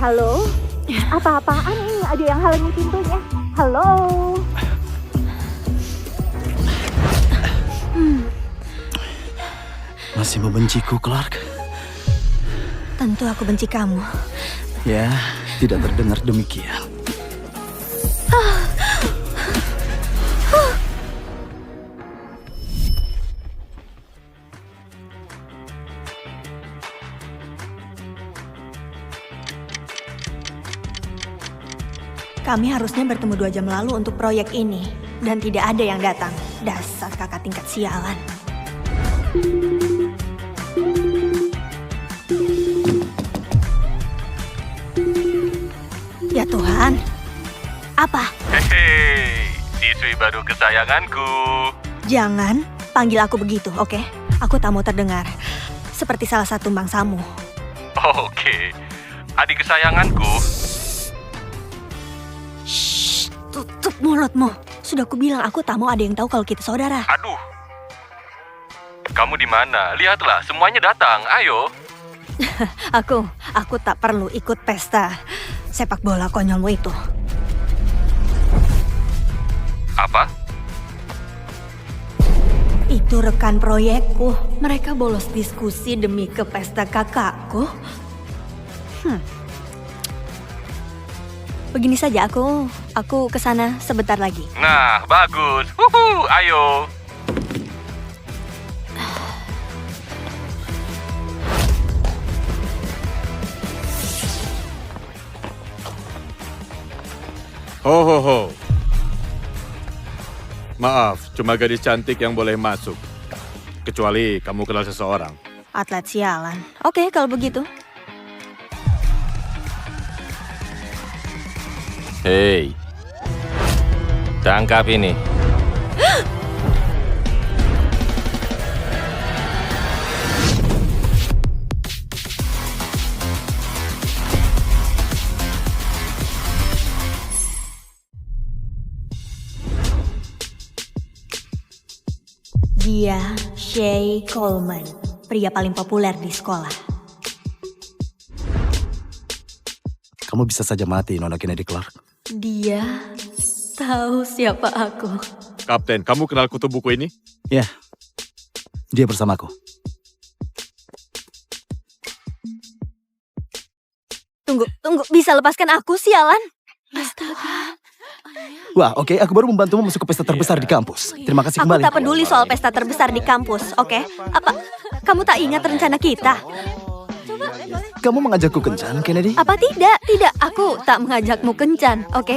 Halo? Apa-apaan ini? Ada yang halangi pintunya. Halo? Masih membenciku, Clark? Tentu aku benci kamu. Ya, tidak terdengar demikian. Kami harusnya bertemu 2 jam lalu untuk proyek ini. Dan tidak ada yang datang. Dasar kakak tingkat sialan. Ya Tuhan. Apa? Hei, siswi baru kesayanganku. Jangan panggil aku begitu, oke? Aku tak mau terdengar. Seperti salah satu bangsamu. Oke, adik kesayanganku. Shh, tutup mulutmu. Sudah kubilang aku tak mau ada yang tahu kalau kita saudara. Aduh, kamu di mana? Lihatlah, semuanya datang. Ayo. Aku tak perlu ikut pesta sepak bola konyolmu itu. Apa? Itu rekan proyekku. Mereka bolos diskusi demi ke pesta kakakku. Begini saja, aku kesana sebentar lagi. Nah, bagus. Ayo. Ho. Maaf, cuma gadis cantik yang boleh masuk. Kecuali kamu kenal seseorang. Atlet sialan. Oke, kalau begitu. Hei, tangkap ini. Dia Shay Coleman, pria paling populer di sekolah. Kamu bisa saja mati, Nona Kennedy Clark. Dia tahu siapa aku. Kapten, kamu kenal kutu buku ini? Ya, dia bersamaku. Tunggu, bisa lepaskan aku, sialan? Astaga. Wah, oke, aku baru membantumu masuk ke pesta terbesar di kampus. Terima kasih Aku kembali. tak peduli soal pesta terbesar di kampus, oke? Apa, kamu tak ingat rencana kita? Kamu mengajakku kencan, Kennedy? Apa tidak? Tidak, aku tak mengajakmu kencan, oke?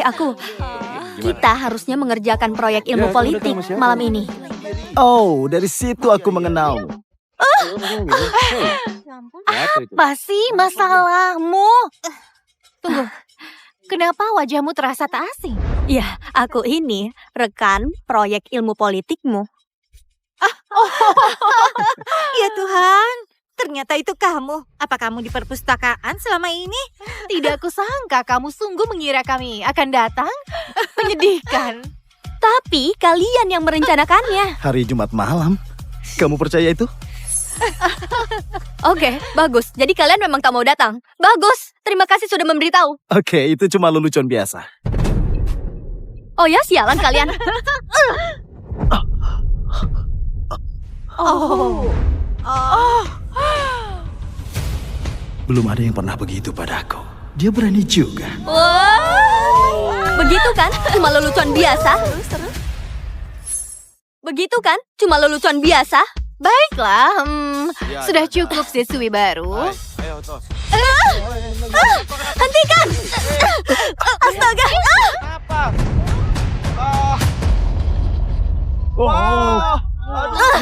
Kita harusnya mengerjakan proyek ilmu politik malam ini. Oh, dari situ aku mengenalmu. Apa sih masalahmu? Tunggu, kenapa wajahmu terasa tak asing? Ya, aku ini rekan proyek ilmu politikmu. Ya Tuhan, ternyata itu kamu. Apa kamu di perpustakaan selama ini? Tidak kusangka kamu sungguh mengira kami akan datang. Menyedihkan. Tapi kalian yang merencanakannya. Hari Jumat malam. Kamu percaya itu? Oke, bagus. Jadi kalian memang tak mau datang. Bagus, terima kasih sudah memberitahu. Oke, itu cuma lelucon biasa. Oh ya, sialan kalian. Belum ada yang pernah begitu padaku. Dia berani juga. Begitu kan? Cuma lelucon biasa. Begitu kan? Cuma lelucon biasa. Baiklah, sudah cukup siswi baru. Hentikan! Astaga!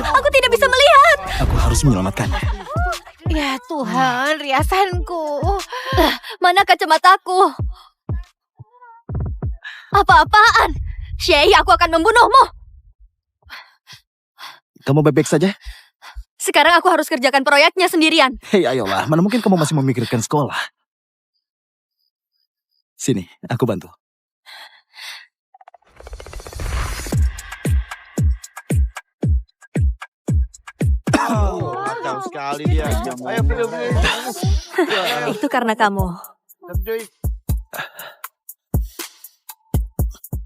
Aku tidak bisa melihat. Aku harus menyelamatkannya. Ya Tuhan, riasanku. Mana kacamataku? Apa-apaan? Shay, aku akan membunuhmu. Kamu baik-baik saja? Sekarang aku harus kerjakan proyeknya sendirian. Hei, ayolah. Mana mungkin kamu masih memikirkan sekolah? Sini, aku bantu. Kacau sekali dia. Ayo pilih. Itu karena kamu.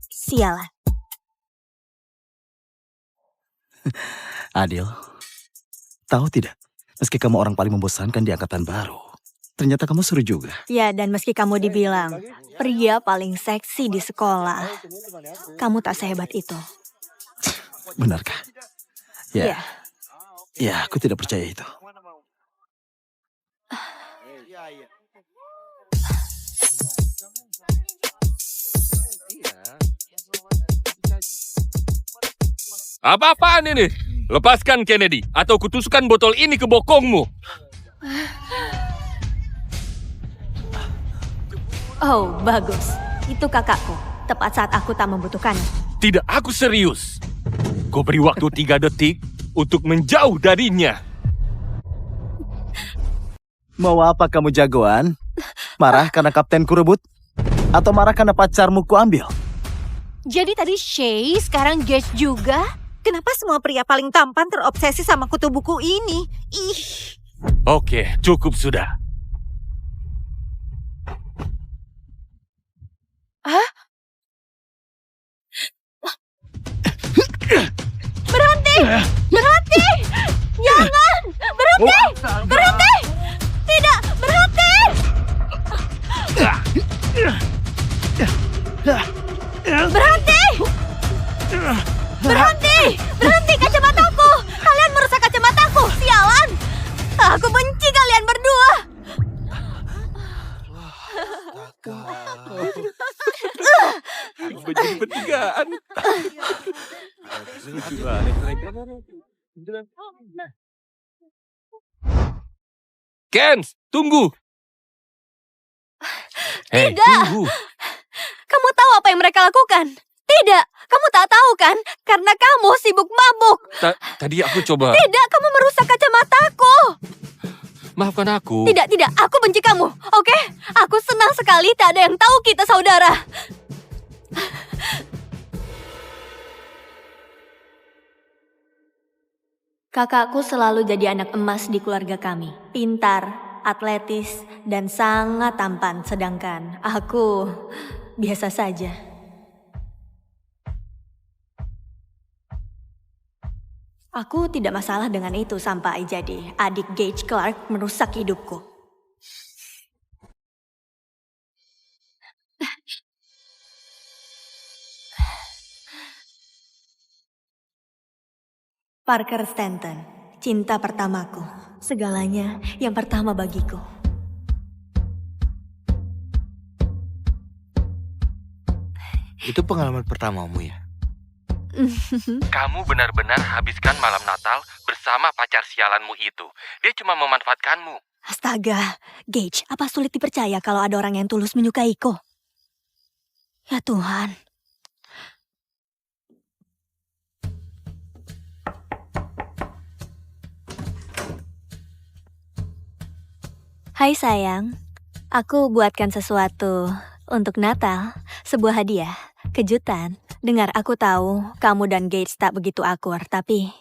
Sialan. Adil, tahu tidak? Meski kamu orang paling membosankan di angkatan baru, ternyata kamu seru juga. Ya, dan meski kamu dibilang pria paling seksi di sekolah, kamu tak sehebat itu. Benarkah? Ya. Ya, aku tidak percaya itu. Apa-apaan ini? Lepaskan Kennedy, atau kutusukkan botol ini ke bokongmu. Oh, bagus. Itu kakakku. Tepat saat aku tak membutuhkannya. Tidak, aku serius. Kau beri waktu 3 detik untuk menjauh darinya. Mau apa kamu jagoan? Marah karena kaptenku rebut? Atau marah karena pacarmu kuambil? Jadi tadi Shay, sekarang Gage juga? Kenapa semua pria paling tampan terobsesi sama kutu buku ini? Ih. Oke, cukup sudah. Hah? Berhenti! Berhenti! Jangan! Berhenti! Berhenti! Tidak! Berhenti! Berhenti! Berhenti! Berhenti kacamataku! Kalian merusak kacamataku! Sialan! Aku benci kalian berdua! Jadi bertigaan. Kens, tunggu. Tidak. Tunggu. Kamu tahu apa yang mereka lakukan? Tidak, kamu tak tahu kan? Karena kamu sibuk mabuk. Tadi aku coba. Tidak, kamu merusak kacamataku. Maafkan aku. Tidak, aku benci kamu, oke? Aku senang sekali tak ada yang tahu kita saudara. Kakakku selalu jadi anak emas di keluarga kami. Pintar, atletis, dan sangat tampan. Sedangkan aku biasa saja. Aku tidak masalah dengan itu sampai jadi adik Gage Clark merusak hidupku. Parker Stanton, cinta pertamaku. Segalanya yang pertama bagiku. Itu pengalaman pertamamu ya? Kamu benar-benar habiskan malam Natal bersama pacar sialanmu itu. Dia cuma memanfaatkanmu. Astaga, Gage, apa sulit dipercaya kalau ada orang yang tulus menyukaiku? Ya Tuhan. Hai sayang, aku buatkan sesuatu untuk Natal, sebuah hadiah, kejutan. Dengar, aku tahu kamu dan Gage tak begitu akur, tapi...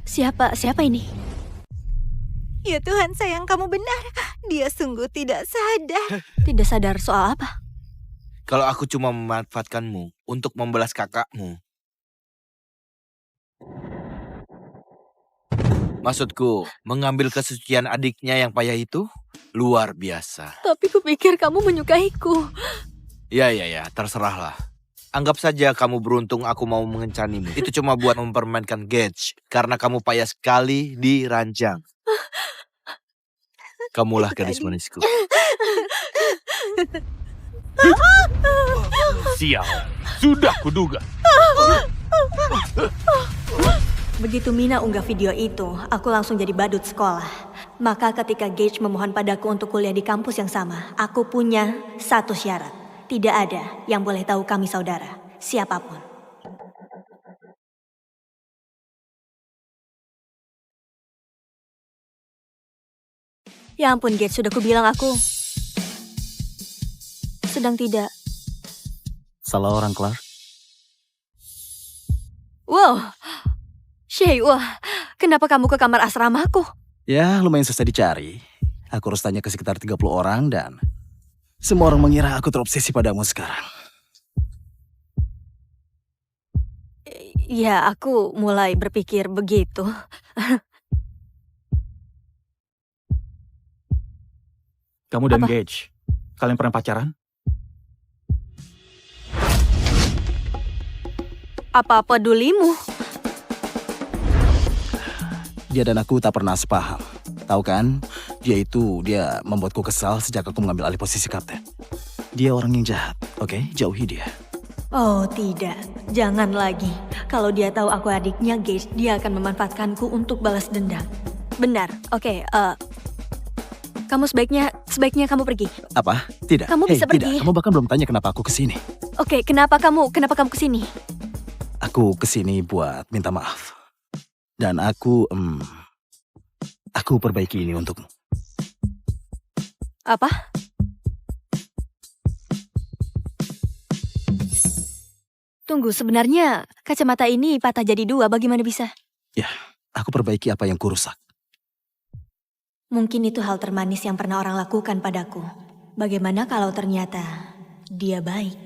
Siapa ini? Ya Tuhan sayang, kamu benar. Dia sungguh tidak sadar. Tidak sadar soal apa? Kalau aku cuma memanfaatkanmu untuk membalas kakakmu. Maksudku, mengambil kesucian adiknya yang payah itu luar biasa. Tapi kupikir kamu menyukaiku. Ya, terserahlah. Anggap saja kamu beruntung aku mau mengencanimu. Itu cuma buat mempermainkan Gage. Karena kamu payah sekali di ranjang. Kamulah gadis manisku. Sial, sudah kuduga. Begitu Mina unggah video itu, aku langsung jadi badut sekolah. Maka ketika Gage memohon padaku untuk kuliah di kampus yang sama, aku punya satu syarat. Tidak ada yang boleh tahu kami saudara, siapapun. Ya ampun Gage, sudah kubilang aku sedang tidak. Salah orang, Clark. Wow, Shay, wah, Kenapa kamu ke kamar asramaku? Ya, lumayan susah dicari. Aku harus tanya ke sekitar 30 orang dan semua orang mengira aku terobsesi padamu sekarang. Ya, aku mulai berpikir begitu. Kamu dan Apa? Gage, kalian pernah pacaran? Apa pedulimu? Dia dan aku tak pernah sepaham. Tahu kan, dia membuatku kesal sejak aku mengambil alih posisi kapten. Dia orang yang jahat, oke? Jauhi dia. Oh tidak, jangan lagi. Kalau dia tahu aku adiknya Gage, dia akan memanfaatkanku untuk balas dendam. Benar, oke. Kamu sebaiknya kamu pergi. Apa? Tidak. Kamu bisa Tidak. pergi. Kamu bahkan belum tanya kenapa aku kesini. Oke, kenapa kamu kesini? Aku kesini buat minta maaf. Dan aku perbaiki ini untukmu. Apa? Tunggu, sebenarnya kacamata ini patah jadi dua, bagaimana bisa? Ya, aku perbaiki apa yang kurusak. Mungkin itu hal termanis yang pernah orang lakukan padaku. Bagaimana kalau ternyata dia baik?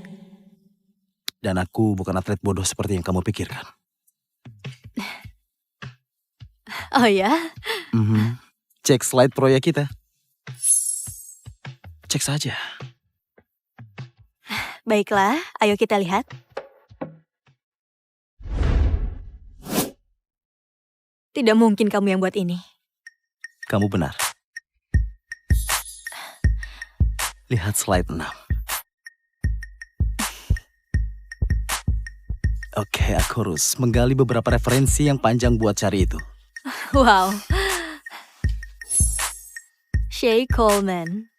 Dan aku bukan atlet bodoh seperti yang kamu pikirkan. Oh ya? Cek slide proyek kita. Cek saja. Baiklah, ayo kita lihat. Tidak mungkin kamu yang buat ini. Kamu benar. Lihat slide 6. Oke, aku harus menggali beberapa referensi yang panjang buat cari itu. Wow. Shay Coleman.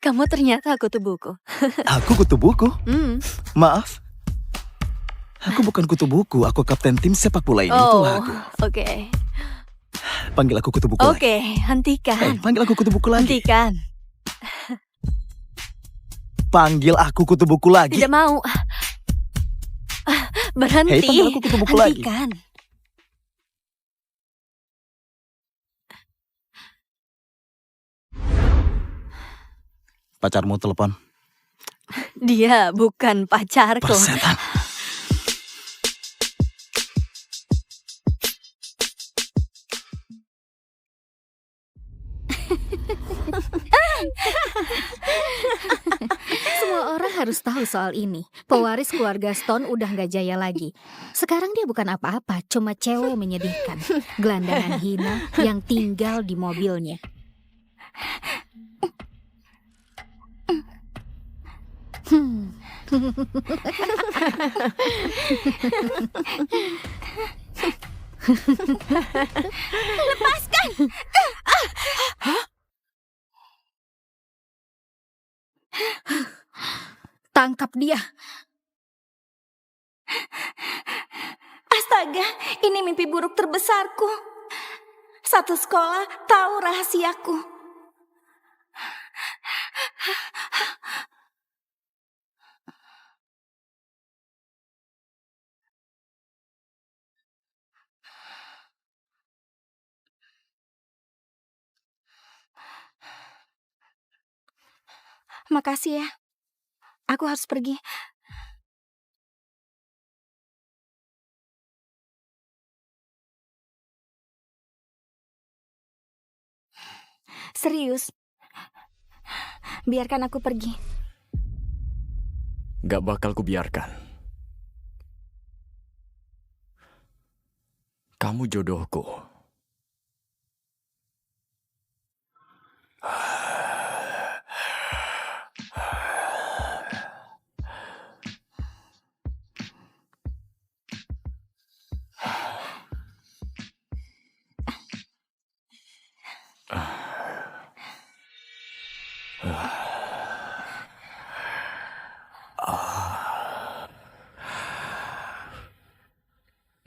Kamu ternyata kutu buku. Aku kutu buku? Hmm. Maaf. Aku bukan kutu buku, aku kapten tim sepak bola ini. Itulah aku. Oke. Panggil aku kutu buku lagi. Oke, hentikan. Panggil aku kutu buku lagi. Hentikan. Panggil aku kutu buku lagi. Tidak mau. Berhenti. Hei, panggil aku kutu buku lagi. Hentikan. Pacarmu telepon. Dia bukan pacarku. Persetan. Semua orang harus tahu soal ini. Pewaris keluarga Stone udah gak jaya lagi. Sekarang dia bukan apa-apa, cuma cewek menyedihkan. Gelandangan hina yang tinggal di mobilnya. Lepaskan! Tangkap dia. Astaga, ini mimpi buruk terbesarku. Satu sekolah tahu rahasiaku. Makasih ya. Aku harus pergi. Serius. Biarkan aku pergi. Gak bakal kubiarkan. Kamu jodohku.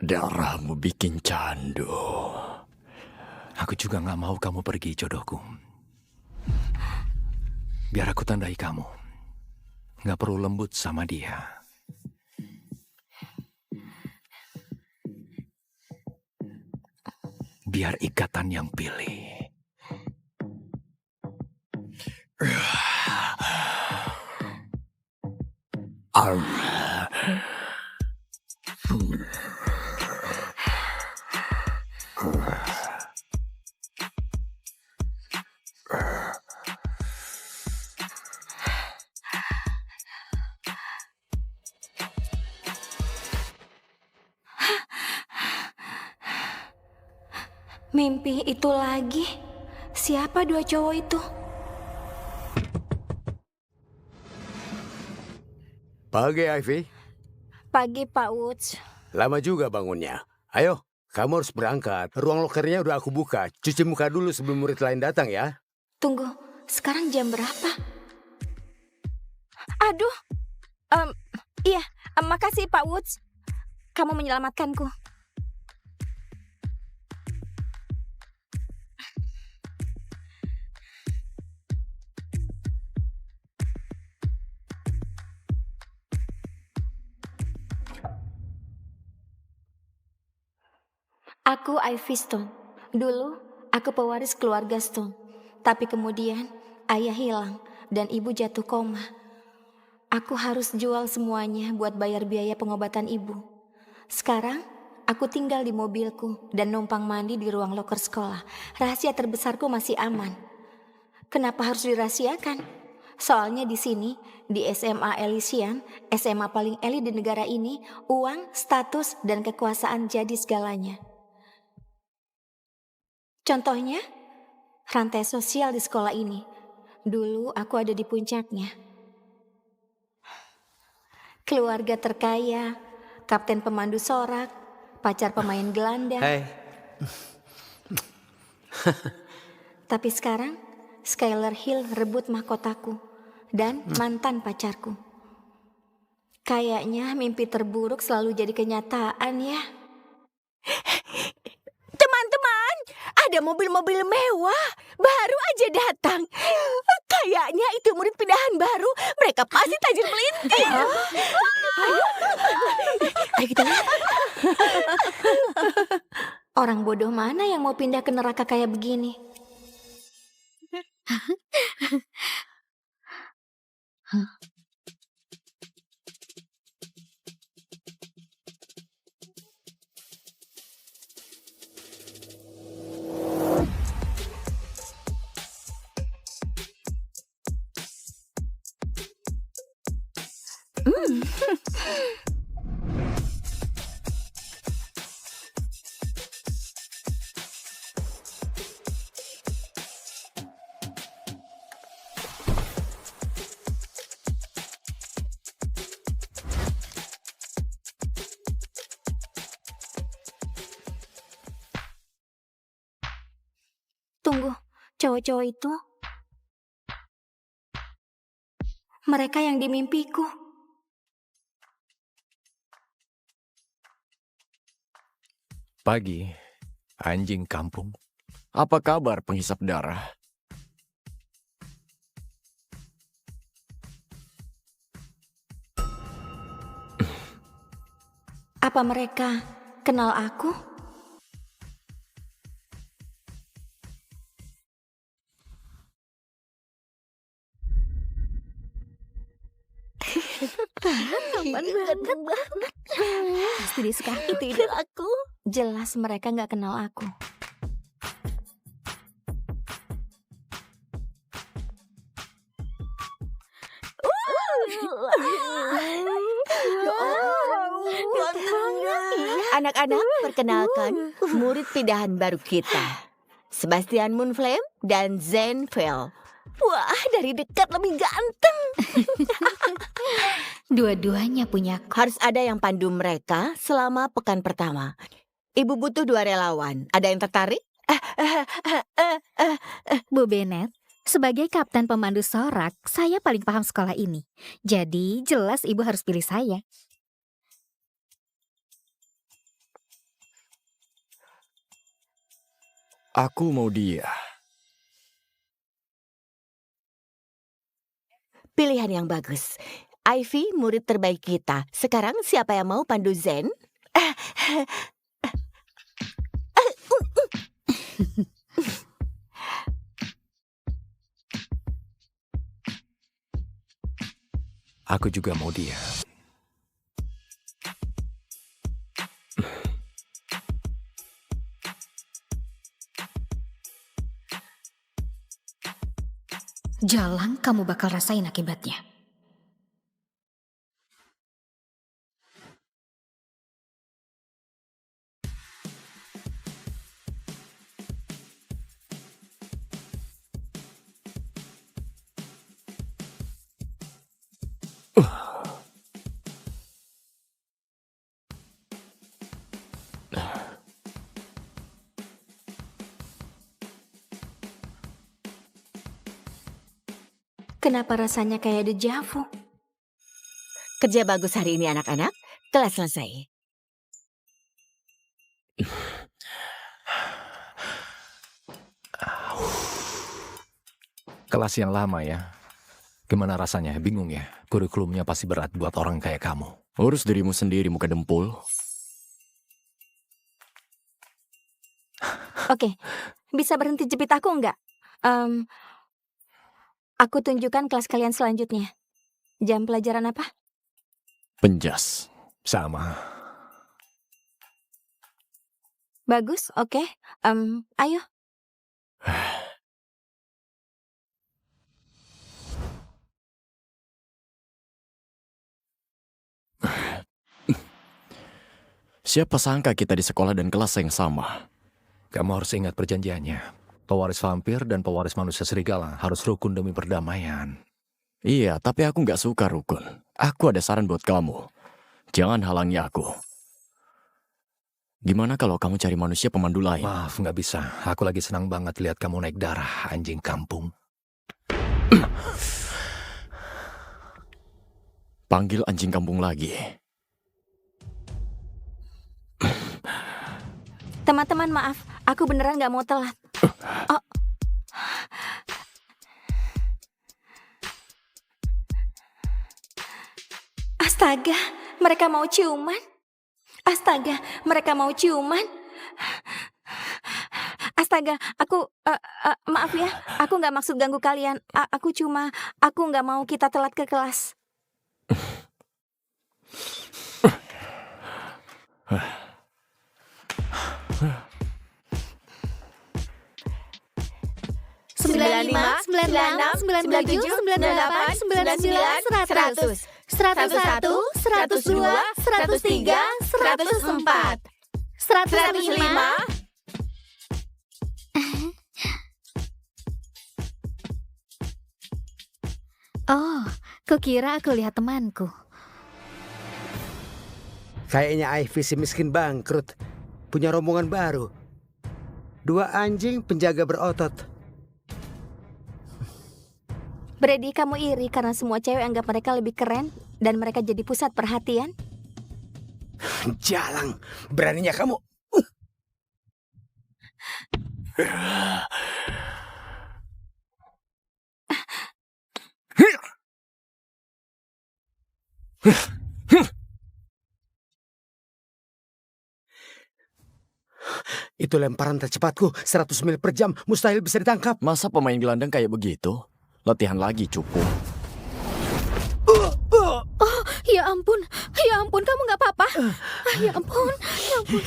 Darahmu bikin candu. Aku juga gak mau kamu pergi, jodohku. Biar aku tandai kamu. Gak perlu lembut sama dia. biar ikatan yang pilih. Mimpi itu lagi. Siapa dua cowok itu? Pagi, Ivy. Pagi, Pak Woods. Lama juga bangunnya. Ayo, kamu harus berangkat. Ruang lokernya udah aku buka. Cuci muka dulu sebelum murid lain datang ya. Tunggu, sekarang jam berapa? Aduh, iya, makasih Pak Woods. Kamu menyelamatkanku. Aku Ivy Stone. Dulu, aku pewaris keluarga Stone. Tapi kemudian, ayah hilang dan ibu jatuh koma. Aku harus jual semuanya buat bayar biaya pengobatan ibu. Sekarang, aku tinggal di mobilku dan numpang mandi di ruang loker sekolah. Rahasia terbesarku masih aman. Kenapa harus dirahasiakan? Soalnya di sini, di SMA Elysian, SMA paling elit di negara ini, uang, status, dan kekuasaan jadi segalanya. Contohnya, rantai sosial di sekolah ini. Dulu aku ada di puncaknya. Keluarga terkaya, kapten pemandu sorak, pacar pemain gelandang. Hei, Tapi sekarang, Skylar Hill rebut mahkotaku dan mantan pacarku. Kayaknya mimpi terburuk selalu jadi kenyataan ya. Teman-teman, ada mobil-mobil mewah baru aja datang. Kayaknya itu murid pindahan baru. Mereka pasti tajir melintir. Ayo kita lihat. Orang bodoh mana yang mau pindah ke neraka kayak begini? Tunggu, cowok-cowok itu? Mereka yang di mimpiku. Pagi, anjing kampung. Apa kabar penghisap darah? Apa mereka kenal aku? Ganteng banget. Pasti disuka. Itu ide aku. Jelas mereka gak kenal aku. Anak-anak, perkenalkan murid pindahan baru kita, Sebastian Moonflame dan Zen Fell. Wah, dari dekat lebih ganteng. Dua-duanya punya. Harus ada yang pandu mereka selama pekan pertama. Ibu butuh 2 relawan. Ada yang tertarik? Bu Bennett, sebagai kapten pemandu sorak, saya paling paham sekolah ini. Jadi jelas ibu harus pilih saya. Aku mau dia. Pilihan yang bagus. Ivy, murid terbaik kita. Sekarang siapa yang mau pandu Zen? Aku juga mau dia. Jalan kamu bakal rasain akibatnya. Kenapa rasanya kayak deja vu? Kerja bagus hari ini anak-anak. Kelas selesai. Kelas yang lama ya. Gimana rasanya? Bingung ya? Kurikulumnya pasti berat buat orang kayak kamu. Urus dirimu sendiri, muka dempul. Oke, bisa berhenti jepit aku nggak? Aku tunjukkan kelas kalian selanjutnya. Jam pelajaran apa? Penjas. Sama. Bagus, oke. Ayo. Siapa sangka kita di sekolah dan kelas yang sama. Kamu harus ingat perjanjiannya. Pewaris vampir dan pewaris manusia serigala harus rukun demi perdamaian. Iya, tapi aku nggak suka rukun. Aku ada saran buat kamu. Jangan halangi aku. Gimana kalau kamu cari manusia pemandu lain? Maaf, nggak bisa. Aku lagi senang banget lihat kamu naik darah, anjing kampung. Panggil anjing kampung lagi. Teman-teman maaf, aku beneran nggak mau telat. Oh. Astaga, mereka mau ciuman. Astaga, mereka mau ciuman. Astaga, aku maaf ya, aku nggak maksud ganggu kalian. Aku nggak mau kita telat ke kelas. Sembilan lima, 96, 97, 98, 99, 100, 101, 102, 103, 104, 105. Oh, kukira aku lihat temanku. Kayaknya Ivy si miskin bangkrut. Punya rombongan baru. 2 anjing penjaga berotot. Brady, kamu iri karena semua cewek anggap mereka lebih keren dan mereka jadi pusat perhatian? Jalang, beraninya kamu. Itu lemparan tercepatku, 100 mil per jam, mustahil bisa ditangkap. Masa pemain gelandang kayak begitu? Latihan lagi, cupu. Oh, ya ampun, kamu nggak apa-apa. Ya ampun, ya ampun.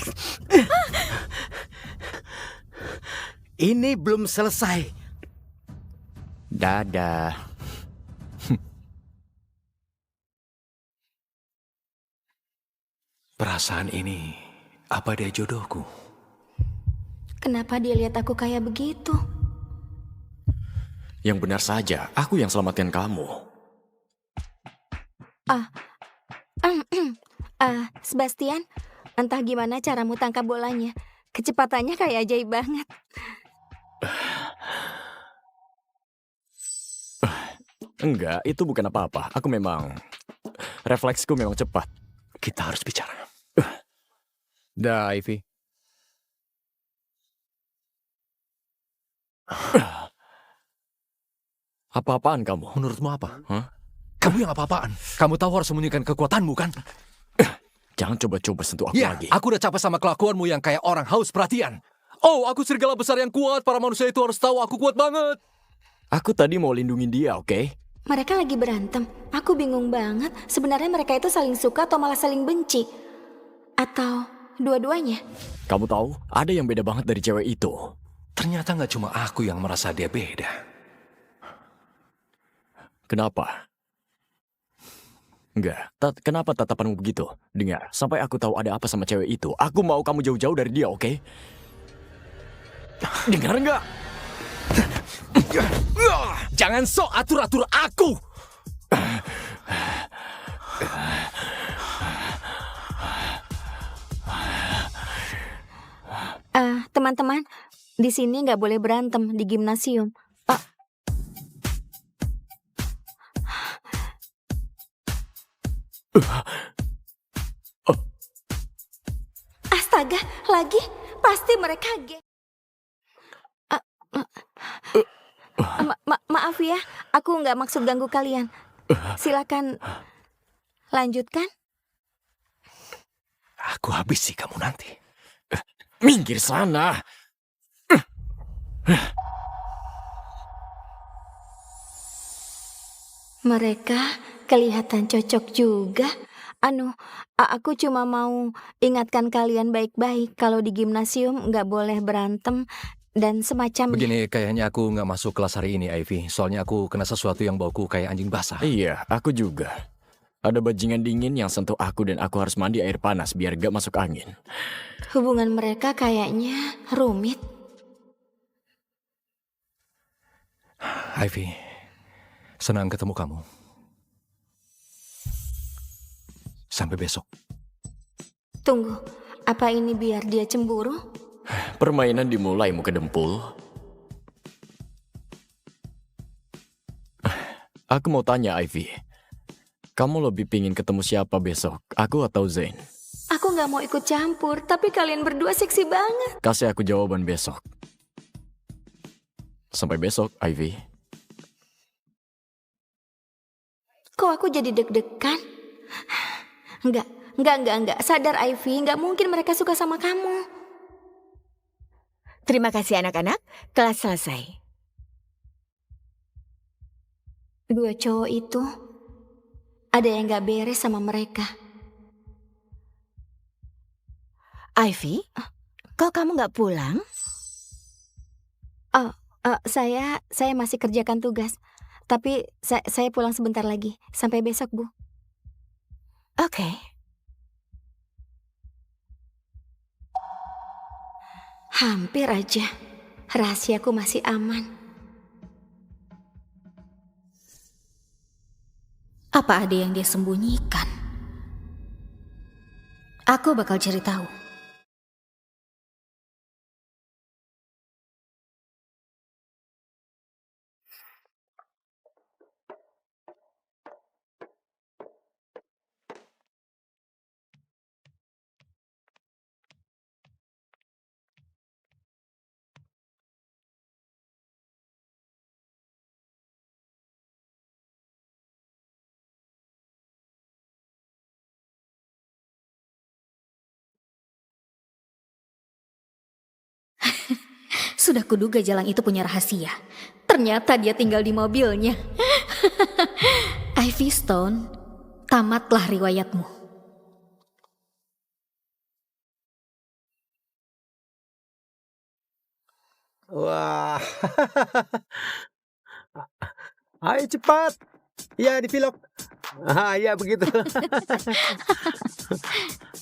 Ini belum selesai. Dadah. Perasaan ini, apa dia jodohku? Kenapa dia lihat aku kayak begitu? Yang benar saja, aku yang selamatkan kamu. Sebastian, entah gimana caramu tangkap bolanya. Kecepatannya kayak ajaib banget. Enggak, itu bukan apa-apa. Refleksku memang cepat. Kita harus bicara. Dah, Ivy. Apa-apaan kamu? Menurutmu apa? Hah? Kamu yang apa-apaan? Kamu tahu harus sembunyikan kekuatanmu kan? Jangan coba-coba sentuh aku Ya, lagi. aku udah capek sama kelakuanmu yang kayak orang haus perhatian. Oh, aku serigala besar yang kuat. Para manusia itu harus tahu aku kuat banget. Aku tadi mau lindungin dia, oke? Mereka lagi berantem. Aku bingung banget. Sebenarnya mereka itu saling suka atau malah saling benci? Atau dua-duanya? Kamu tahu, ada yang beda banget dari cewek itu. Ternyata nggak cuma aku yang merasa dia beda. Kenapa? Enggak, kenapa tatapanmu begitu? Dengar, sampai aku tahu ada apa sama cewek itu, aku mau kamu jauh-jauh dari dia, oke? Dengar nggak? Jangan sok atur-atur aku. Teman-teman, di sini nggak boleh berantem di gimnasium. Astaga, lagi? Pasti mereka geng. Maaf ya, aku nggak maksud ganggu kalian. Silakan lanjutkan. Aku habisi kamu nanti. Minggir sana. Mereka kelihatan cocok juga. Aku cuma mau ingatkan kalian baik-baik kalau di gimnasium nggak boleh berantem dan semacamnya. Begini, kayaknya aku nggak masuk kelas hari ini, Ivy. Soalnya aku kena sesuatu yang bauku kayak anjing basah. Iya, aku juga. Ada bajingan dingin yang sentuh aku dan aku harus mandi air panas biar gak masuk angin. Hubungan mereka kayaknya rumit. Ivy, senang ketemu kamu. Sampai besok. Tunggu, apa ini biar dia cemburu? Permainan dimulai, muka dempul. Aku mau tanya, Ivy. Kamu lebih pingin ketemu siapa besok? Aku atau Zain? Aku nggak mau ikut campur, tapi kalian berdua seksi banget. Kasih aku jawaban besok. Sampai besok, Ivy. Kok aku jadi deg-degan? Enggak. Sadar, Ivy. Nggak mungkin mereka suka sama kamu. Terima kasih anak-anak, kelas selesai. Dua cowok itu, ada yang nggak beres sama mereka. Ivy, kok kamu nggak pulang? Saya masih kerjakan tugas. Tapi saya pulang sebentar lagi. Sampai besok, Bu. Oke. Hampir aja. Rahasiaku masih aman. Apa ada yang dia sembunyikan? Aku bakal cari tahu. Sudah kuduga Jalang itu punya rahasia. Ternyata dia tinggal di mobilnya. Ivy Stone, tamatlah riwayatmu. Wah. Ayo cepat. Ya, dipilok. Ya begitu.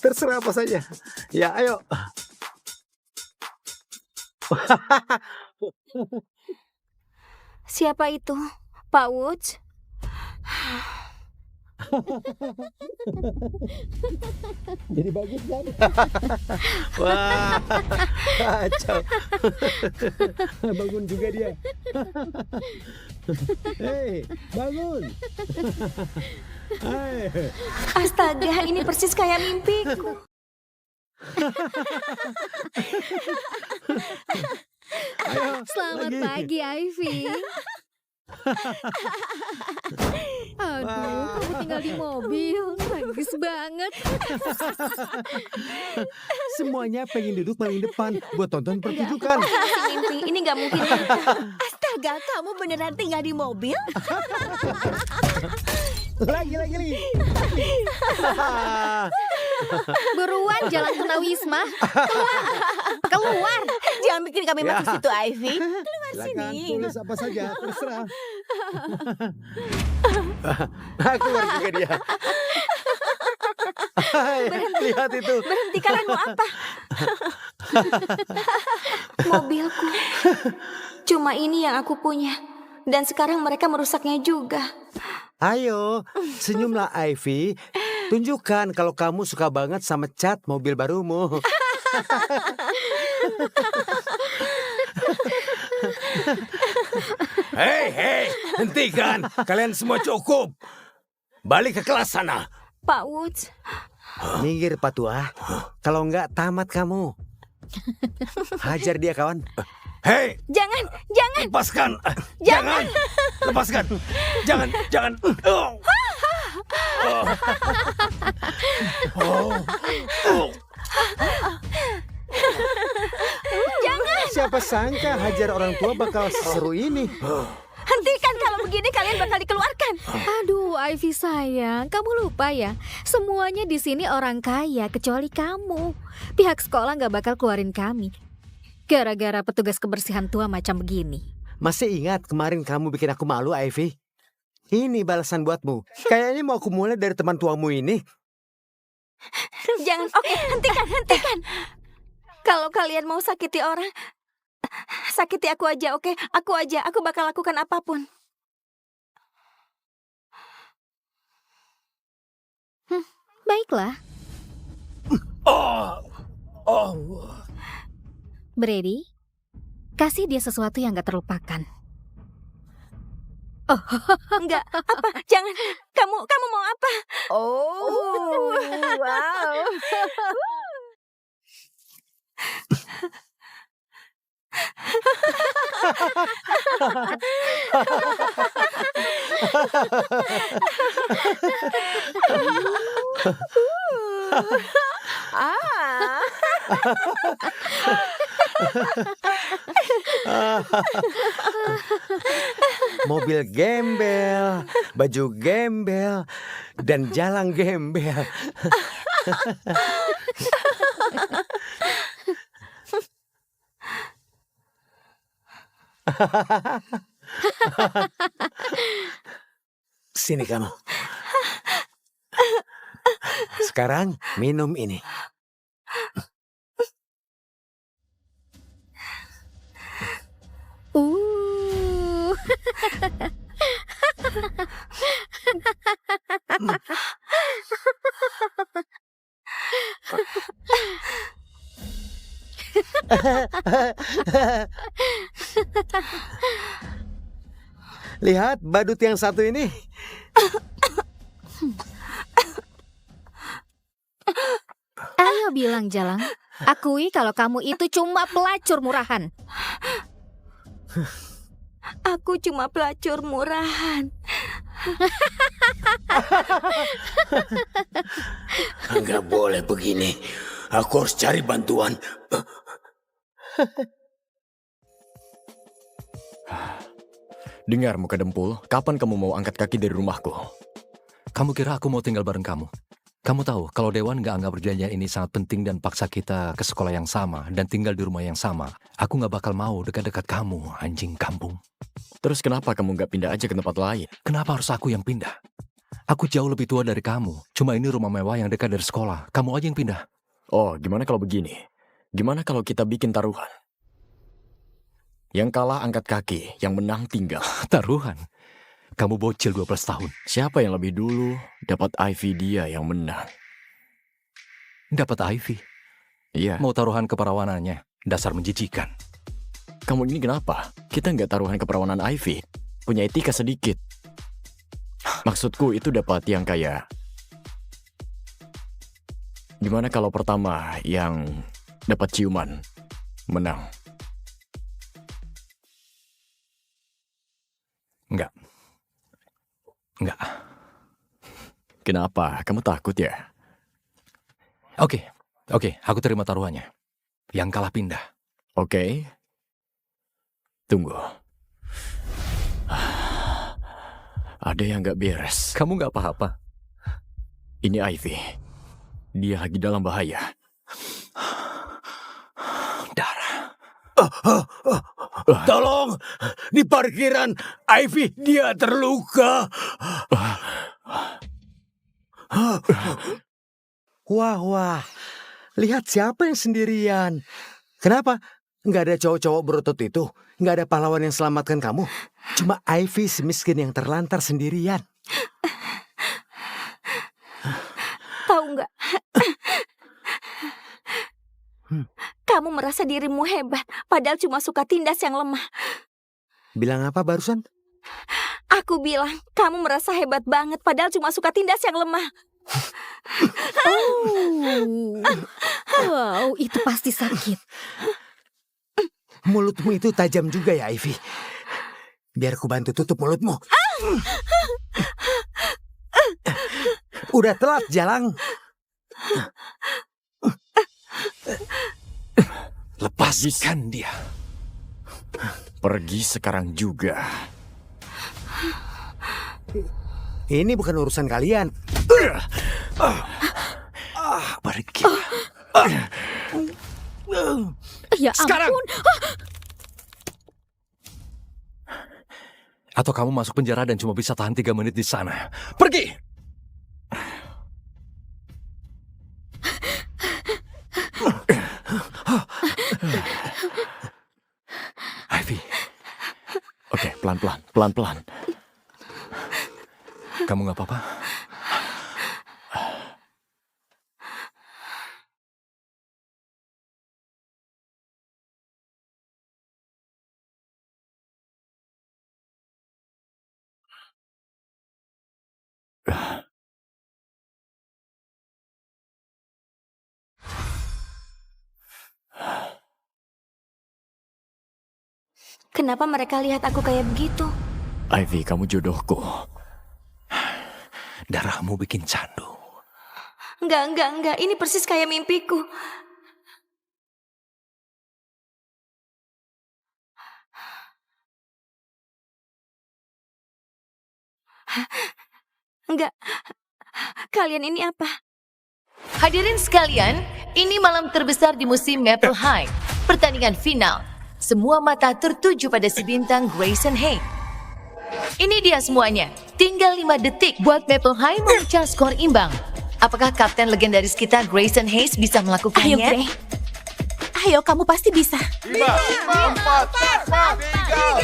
Terserah apa saja. Ya, ayo. Siapa itu? Pak Woods? Jadi bagus kan? Wah, kacau. Bangun juga dia. Hei, bangun. Hai. Astaga, ini persis kayak mimpiku. Selamat pagi, Ivy. Aduh, kamu tinggal di mobil. Bagus banget. Semuanya pengen duduk paling depan buat tonton pertunjukan. Mimpi, ini nggak mungkin. Astaga, kamu beneran tinggal di mobil? Lagi. Buruan jalan Tunawisma. Keluar. Jangan bikin kami Ya. masuk situ, Ivy. Keluar Silakan sini. tulis apa saja, terserah. Keluar juga dia. Lihat itu. Berhenti, kalian mau apa? Mobilku. Cuma ini yang aku punya. Dan sekarang mereka merusaknya juga. Ayo, senyumlah Ivy. Tunjukkan kalau kamu suka banget sama cat mobil barumu. Hei, hentikan. Kalian semua cukup. Balik ke kelas sana. Pak Woods, Minggir, Pak Tua. Kalau enggak, tamat kamu. Hajar dia, kawan. Hei, jangan. lepaskan. Jangan. Lepaskan. Jangan. Oh. Jangan. Siapa sangka hajar orang tua bakal seseru ini. Hentikan, kalau begini kalian bakal dikeluarkan. Aduh, Ivy sayang, kamu lupa ya? Semuanya di sini orang kaya kecuali kamu. Pihak sekolah nggak bakal keluarin kami gara-gara petugas kebersihan tua macam begini. Masih ingat kemarin kamu bikin aku malu, Ivy? Ini balasan buatmu. Kayaknya mau aku mulai dari teman tuamu ini. Jangan, oke, hentikan. Kalau kalian mau sakiti orang, sakiti aku aja, oke? Aku bakal lakukan apapun. Baiklah. Brady, kasih dia sesuatu yang gak terlupakan. Enggak, apa? Jangan. Kamu mau apa? Oh, wow. Ah. Mobil gembel, baju gembel, dan jalan gembel. Sini kamu. Sekarang minum ini. Lihat badut yang satu ini. Ayo bilang, Jalang. Akui kalau kamu itu cuma pelacur murahan. Aku cuma pelacur murahan. Enggak boleh begini. Aku harus cari bantuan. Dengar muka dempul, kapan kamu mau angkat kaki dari rumahku? Kamu kira aku mau tinggal bareng kamu? Kamu tahu, kalau Dewan nggak anggap perjanjian ini sangat penting dan paksa kita ke sekolah yang sama dan tinggal di rumah yang sama, aku nggak bakal mau dekat-dekat kamu, anjing kampung. Terus kenapa kamu nggak pindah aja ke tempat lain? Kenapa harus aku yang pindah? Aku jauh lebih tua dari kamu. Cuma ini rumah mewah yang dekat dari sekolah. Kamu aja yang pindah. Oh, gimana kalau begini? Gimana kalau kita bikin taruhan? Yang kalah angkat kaki, yang menang tinggal. Taruhan? Kamu bocil 12 tahun. Siapa yang lebih dulu dapat Ivy dia yang menang? Dapat Ivy? Iya. Mau taruhan keperawanannya? Dasar menjijikan. Kamu ini kenapa? Kita nggak taruhan keperawanan Ivy. Punya etika sedikit. Maksudku itu dapat yang kayak... Gimana kalau pertama yang dapat ciuman menang? Enggak. Kenapa? Kamu takut ya? Oke, aku terima taruhannya. Yang kalah pindah. Oke. Tunggu. Ada yang gak beres. Kamu gak apa-apa? Ini Ivy. Dia lagi dalam bahaya. Darah. Tolong, di parkiran Ivy dia terluka. Wah, lihat siapa yang sendirian. Kenapa? Nggak ada cowok-cowok berotot itu? Nggak ada pahlawan yang selamatkan kamu? Cuma Ivy si miskin yang terlantar sendirian. Tahu nggak? Kamu merasa dirimu hebat, padahal cuma suka tindas yang lemah. Bilang apa barusan? Aku bilang, kamu merasa hebat banget, padahal cuma suka tindas yang lemah. Wow, itu pasti sakit. Mulutmu itu tajam juga ya, Ivy. Biar ku bantu tutup mulutmu. Udah telat, Jalang. Lepaskan dia. Pergi sekarang juga. Ini bukan urusan kalian. Pergi. Ya Sekarang. ampun. Atau kamu masuk penjara dan cuma bisa tahan 3 menit di sana. Pergi! Ivy. Oke, pelan-pelan. Kamu gak apa-apa? Kenapa mereka lihat aku kayak begitu? Ivy, kamu jodohku. Darahmu bikin candu. Enggak. Ini persis kayak mimpiku. Enggak. Kalian ini apa? Hadirin sekalian, ini malam terbesar di musim Maple High. Pertandingan final. Semua mata tertuju pada si bintang Grayson Hayes. Ini dia semuanya. Tinggal 5 detik buat Maple High memecah skor imbang. Apakah kapten legendaris kita Grayson Hayes bisa melakukannya? Ayo, Gray. Ayo, kamu pasti bisa. 5, 4, 3, 2,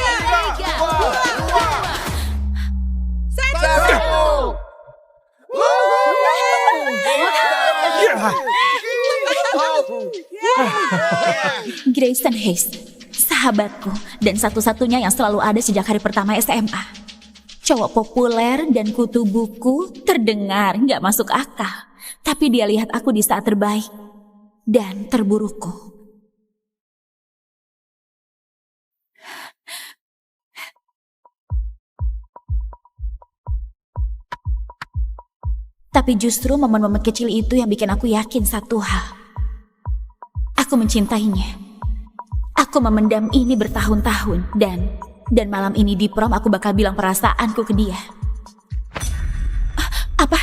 1. Grayson Hayes, sahabatku dan satu-satunya yang selalu ada sejak hari pertama SMA. Cowok populer dan kutu buku, terdengar nggak masuk akal. Tapi dia lihat aku di saat terbaik dan terburukku. Tapi justru momen-momen kecil itu yang bikin aku yakin satu hal. Aku mencintainya. Aku memendam ini bertahun-tahun dan malam ini di prom aku bakal bilang perasaanku ke dia. Apa?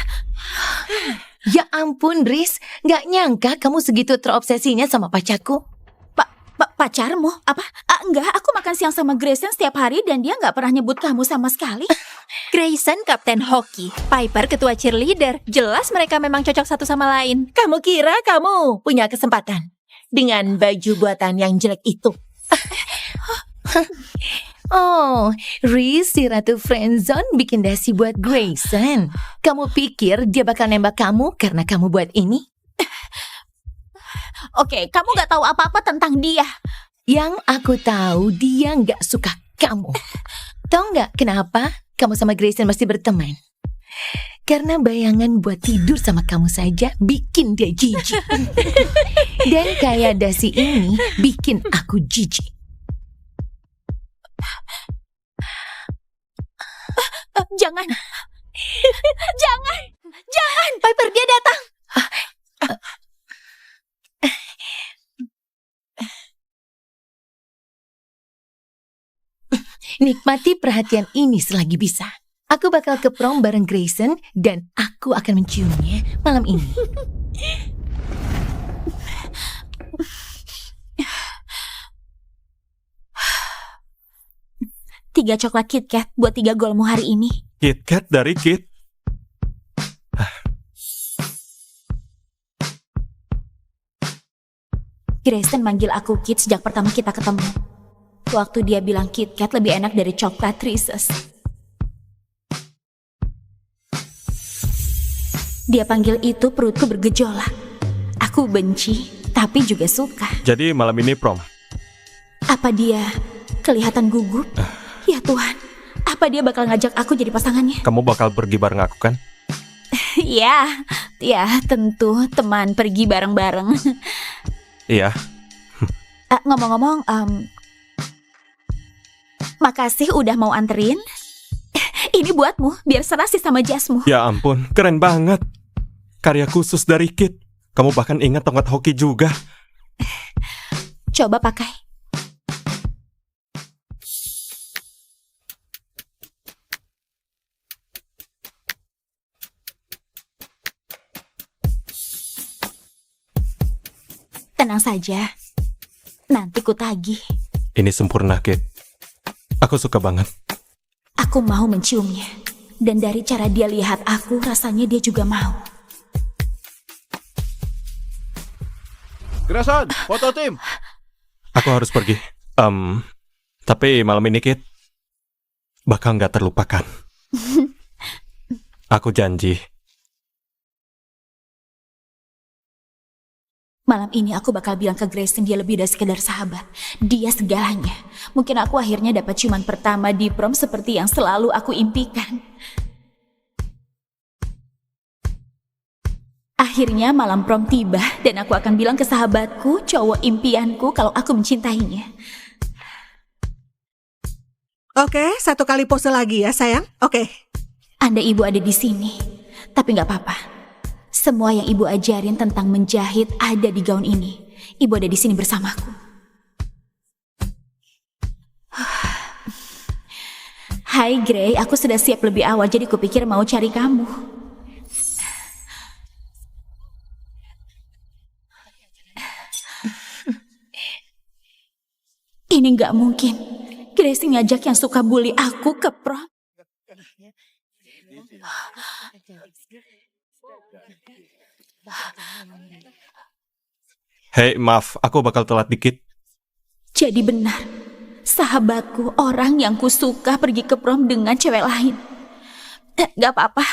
Ya ampun, Riz. Gak nyangka kamu segitu terobsesinya sama pacarku. Pacarmu? Apa? Enggak, aku makan siang sama Grayson setiap hari dan dia gak pernah nyebut kamu sama sekali. Grayson kapten hoki, Piper ketua cheerleader. Jelas mereka memang cocok satu sama lain. Kamu kira kamu punya kesempatan dengan baju buatan yang jelek itu? Oh, Riz, si ratu friendzone bikin dasi buat Grayson. Kamu pikir dia bakal nembak kamu karena kamu buat ini? Oke, kamu gak tahu apa-apa tentang dia. Yang aku tahu, dia gak suka kamu. Tahu gak kenapa kamu sama Grayson masih berteman? Karena bayangan buat tidur sama kamu saja bikin dia jijik. Dan kayak dasi ini bikin aku jijik. Jangan. Jangan. Jangan! Piper, dia datang! Nikmati perhatian ini selagi bisa. Aku bakal ke prom bareng Grayson dan aku akan menciumnya malam ini. Tiga coklat KitKat buat 3 golmu hari ini. KitKat dari Kit. Grayson manggil aku Kit sejak pertama kita ketemu. Waktu dia bilang KitKat lebih enak dari coklat Reese's. Dia panggil itu perutku bergejolak. Aku benci, tapi juga suka. Jadi malam ini prom. Apa dia kelihatan gugup? Ya Tuhan, apa dia bakal ngajak aku jadi pasangannya? Kamu bakal pergi bareng aku kan? Ya tentu teman pergi bareng-bareng. Iya. Ngomong-ngomong, makasih udah mau anterin. Ini buatmu, biar serasi sama jasmu. Ya ampun, keren banget. Karya khusus dari Kit. Kamu bahkan ingat tongkat hoki juga. Coba pakai. Tenang saja, nanti ku tagih. Ini sempurna, Kit. Aku suka banget. Aku mau menciumnya. Dan dari cara dia lihat aku, rasanya dia juga mau. Grayson, foto tim. Aku harus pergi. Tapi malam ini, Kit, bakal nggak terlupakan. Aku janji. Malam ini aku bakal bilang ke Grayson dia lebih dari sekedar sahabat. Dia segalanya. Mungkin aku akhirnya dapat ciuman pertama di prom seperti yang selalu aku impikan. Akhirnya malam prom tiba dan aku akan bilang ke sahabatku, cowok impianku, kalau aku mencintainya. Oke, 1 kali pose lagi ya sayang. Oke. Anda ibu ada di sini, tapi nggak apa-apa. Semua yang ibu ajarin tentang menjahit ada di gaun ini. Ibu ada di sini bersamaku. Hai Gray, aku sudah siap lebih awal jadi kupikir mau cari kamu. Ini nggak mungkin. Grace ngajak yang suka bully aku ke prom. Hei, maaf, aku bakal telat dikit. Jadi benar, sahabatku, orang yang kusuka pergi ke prom dengan cewek lain. Gak apa-apa,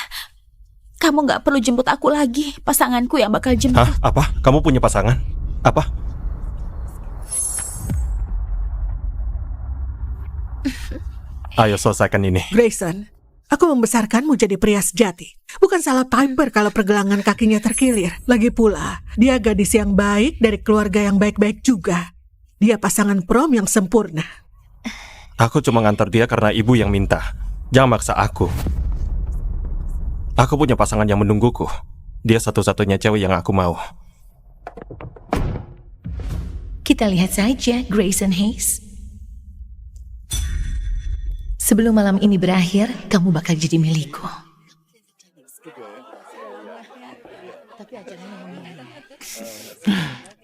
kamu gak perlu jemput aku lagi. Pasanganku yang bakal jemput. Hah? Apa? Kamu punya pasangan? Apa? Ayo selesaikan ini. Grayson, aku membesarkanmu jadi pria sejati. Bukan salah Piper kalau pergelangan kakinya terkilir. Lagi pula, dia gadis yang baik dari keluarga yang baik-baik juga. Dia pasangan prom yang sempurna. Aku cuma ngantar dia karena ibu yang minta. Jangan maksa aku. Aku punya pasangan yang menungguku. Dia satu-satunya cewek yang aku mau. Kita lihat saja, Grayson Hayes. Sebelum malam ini berakhir, kamu bakal jadi milikku.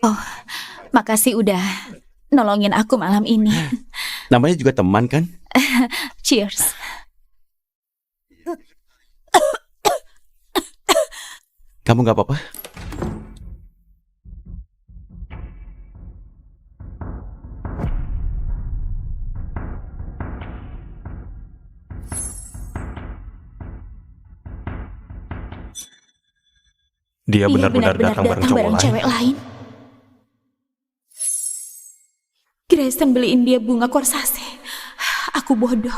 Oh, makasih udah nolongin aku malam ini. Namanya juga teman kan? Cheers. Kamu gak apa-apa? Dia benar-benar datang bareng cowok cewek lain. Grayson beliin dia bunga korsase. Aku bodoh.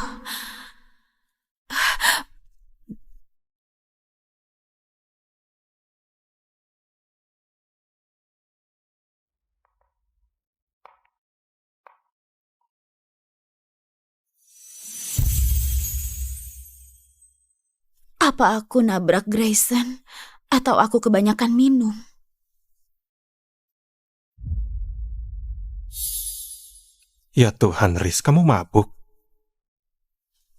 Apa aku nabrak Grayson atau aku kebanyakan minum? Ya Tuhan, Riz, kamu mabuk.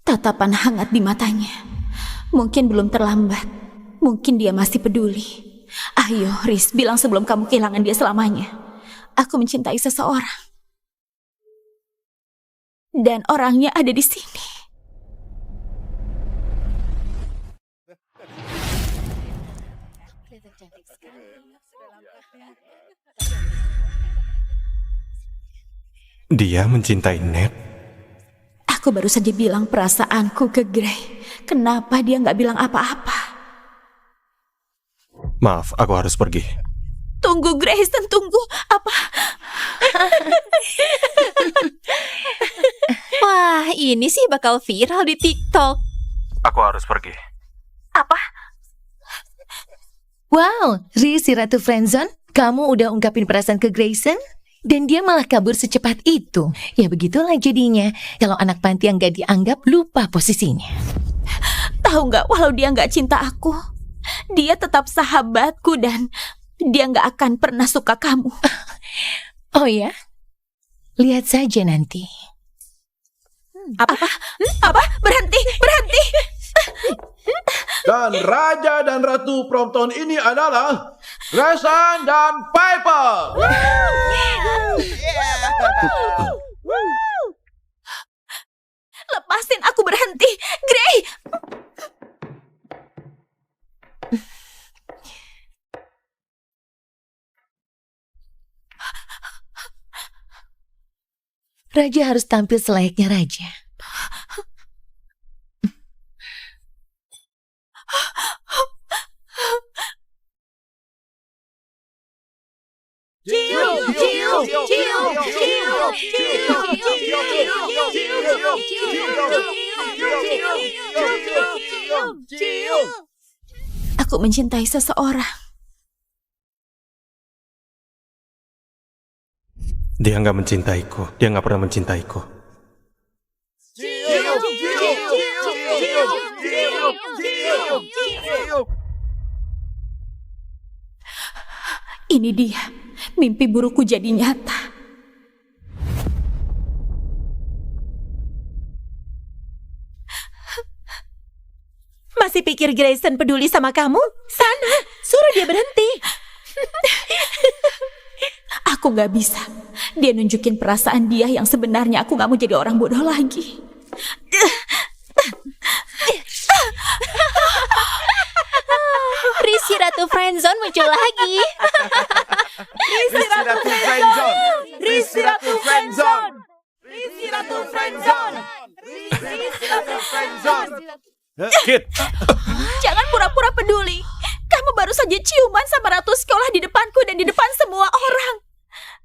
Tatapan hangat di matanya. Mungkin belum terlambat. Mungkin dia masih peduli. Ayo, Riz, bilang sebelum kamu kehilangan dia selamanya. Aku mencintai seseorang. Dan orangnya ada di sini. Dia mencintai Ned. Aku baru saja bilang perasaanku ke Gray. Kenapa dia nggak bilang apa-apa? Maaf, aku harus pergi. Tunggu, Grayson, tunggu. Apa? Wah, ini sih bakal viral di TikTok. Aku harus pergi. Apa? Wow, Riz, si Ratu Friendzone, kamu udah ungkapin perasaan ke Grayson? Dan dia malah kabur secepat itu. Ya begitulah jadinya. Kalau anak panti yang gak dianggap, lupa posisinya. Tahu nggak, walau dia nggak cinta aku, dia tetap sahabatku dan dia nggak akan pernah suka kamu. Oh ya? Lihat saja nanti. Apa? Apa? Berhenti! Berhenti! Dan Raja dan Ratu prom tahun ini adalah Grayson dan Piper. Lepasin aku, berhenti! Gray! Raja harus tampil selayaknya raja. Aku mencintai seseorang. Dia nggak mencintaiku. Dia nggak pernah mencintaiku. Ini dia, mimpi burukku jadi nyata. Masih pikir Grayson peduli sama kamu? Sana, suruh dia berhenti. Aku gak bisa. Dia nunjukin perasaan dia yang sebenarnya aku gak mau jadi orang bodoh lagi. Risi Ratu Friendzone muncul lagi. Risi Ratu Friendzone. Risi Ratu Friendzone. Risi Ratu Friendzone. Risi Ratu Friendzone. Kid. Jangan pura-pura peduli. Kamu baru saja ciuman sama ratu sekolah di depanku dan di depan semua orang.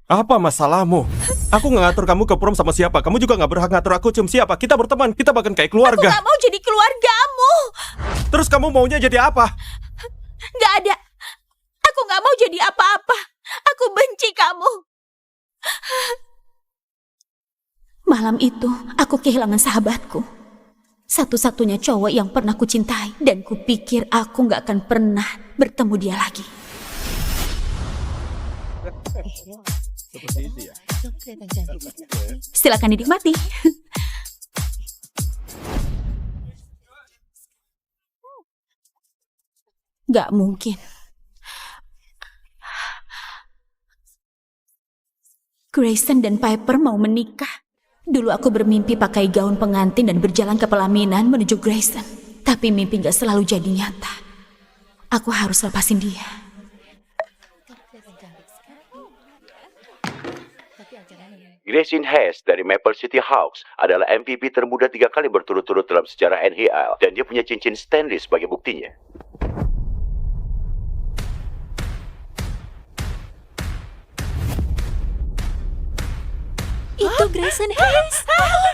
Apa masalahmu? Aku nggak ngatur kamu ke prom sama siapa. Kamu juga nggak berhak ngatur aku cium siapa. Kita berteman. Kita bahkan kayak keluarga. Aku gak mau jadi keluargamu. Terus kamu maunya jadi apa? Gak ada. Aku gak mau jadi apa-apa. Aku benci kamu. Malam itu, aku kehilangan sahabatku. Satu-satunya cowok yang pernah kucintai. Dan kupikir aku gak akan pernah bertemu dia lagi. Silakan dinikmati. Gak mungkin. Grayson dan Piper mau menikah. Dulu aku bermimpi pakai gaun pengantin dan berjalan ke pelaminan menuju Grayson. Tapi mimpi gak selalu jadi nyata. Aku harus lepasin dia. Grayson Hayes dari Maple City Hawks adalah MVP termuda 3 kali berturut-turut dalam sejarah NHL. Dan dia punya cincin Stanley sebagai buktinya. Itu Grayson Hayes,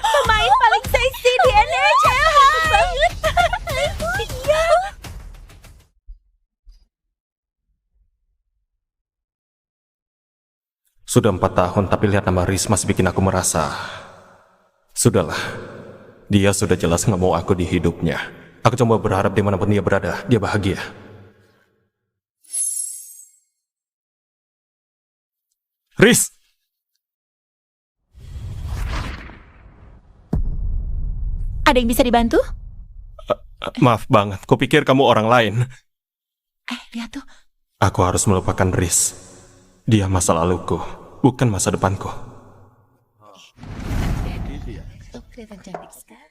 pemain paling seksi di NHL. Banget. Iya. Sudah 4 tahun, tapi lihat nama Riz masih bikin aku merasa... Sudahlah, dia sudah jelas nggak mau aku di hidupnya. Aku cuma berharap dimanapun dia berada, dia bahagia. Riz! Ada yang bisa dibantu? Maaf banget, kupikir kamu orang lain. Lihat tuh. Aku harus melupakan Riz. Dia masa laluku, bukan masa depanku. Kelihatan cantik sekali.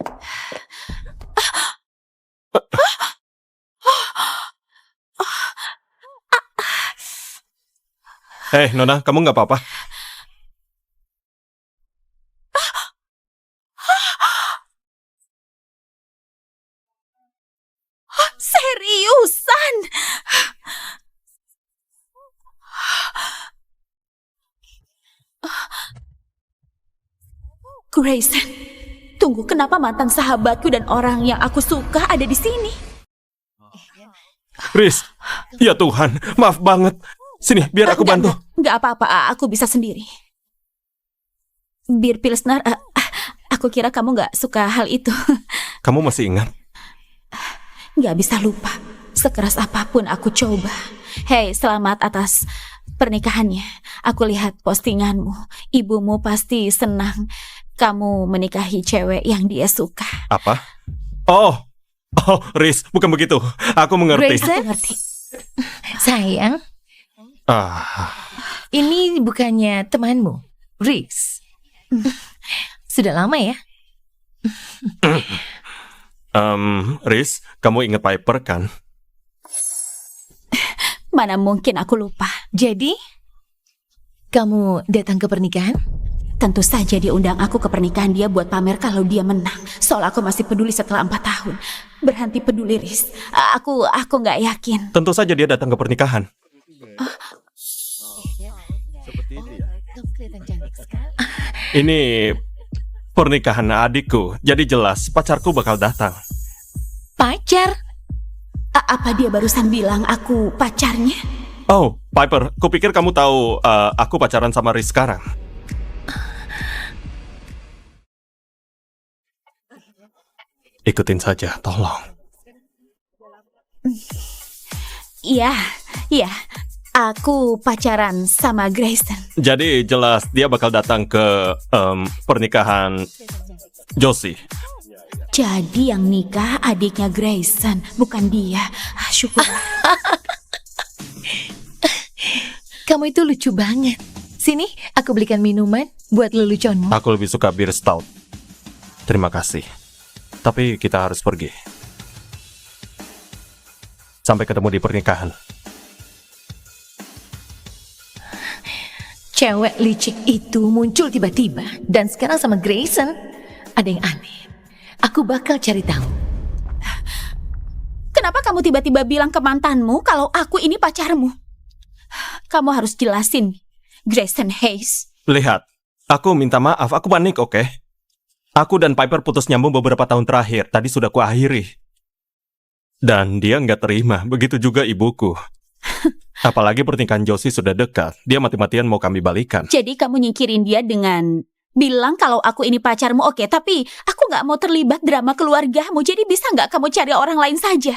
Nona, kamu nggak apa-apa? Seriusan? Grayson, tunggu, kenapa mantan sahabatku dan orang yang aku suka ada di sini? Riz, ya Tuhan, maaf banget. Sini, biar aku bantu. Nggak apa-apa, aku bisa sendiri. Bir Pilsner, aku kira kamu nggak suka hal itu. Kamu masih ingat? Nggak bisa lupa, sekeras apapun aku coba. Hei, selamat atas pernikahannya. Aku lihat postinganmu. Ibumu pasti senang kamu menikahi cewek yang dia suka. Apa? Oh, Riz, bukan begitu. Aku mengerti. Grayson, sayang, ini bukannya temanmu, Riz. Sudah lama ya? Riz, kamu ingat Piper kan? Mana mungkin aku lupa. Jadi, kamu datang ke pernikahan? Tentu saja dia undang aku ke pernikahan dia buat pamer kalau dia menang. Soal aku masih peduli setelah 4 tahun. Berhenti peduli, Riz. Aku nggak yakin. Tentu saja dia datang ke pernikahan. Ini pernikahan adikku, jadi jelas pacarku bakal datang. Pacar? Apa dia barusan bilang aku pacarnya? Oh, Piper, kupikir kamu tahu aku pacaran sama Riz sekarang. Ikutin saja, tolong. Iya. Aku pacaran sama Grayson. Jadi jelas dia bakal datang ke pernikahan Josie. Jadi yang nikah adiknya Grayson, bukan dia. Syukur. Kamu itu lucu banget. Sini, aku belikan minuman buat leluconmu. Aku lebih suka bir stout. Terima kasih. Tapi kita harus pergi. Sampai ketemu di pernikahan. Cewek licik itu muncul tiba-tiba dan sekarang sama Grayson. Ada yang aneh. Aku bakal cari tahu. Kenapa kamu tiba-tiba bilang ke mantanmu kalau aku ini pacarmu? Kamu harus jelasin, Grayson Hayes. Lihat, aku minta maaf, aku panik, oke? Aku dan Piper putus nyambung beberapa tahun terakhir, tadi sudah kuakhiri. Dan dia nggak terima, begitu juga ibuku. Apalagi pernikahan Josie sudah dekat, dia mati-matian mau kami balikan. Jadi kamu nyingkirin dia dengan bilang kalau aku ini pacarmu, oke, tapi aku nggak mau terlibat drama keluargamu, jadi bisa nggak kamu cari orang lain saja?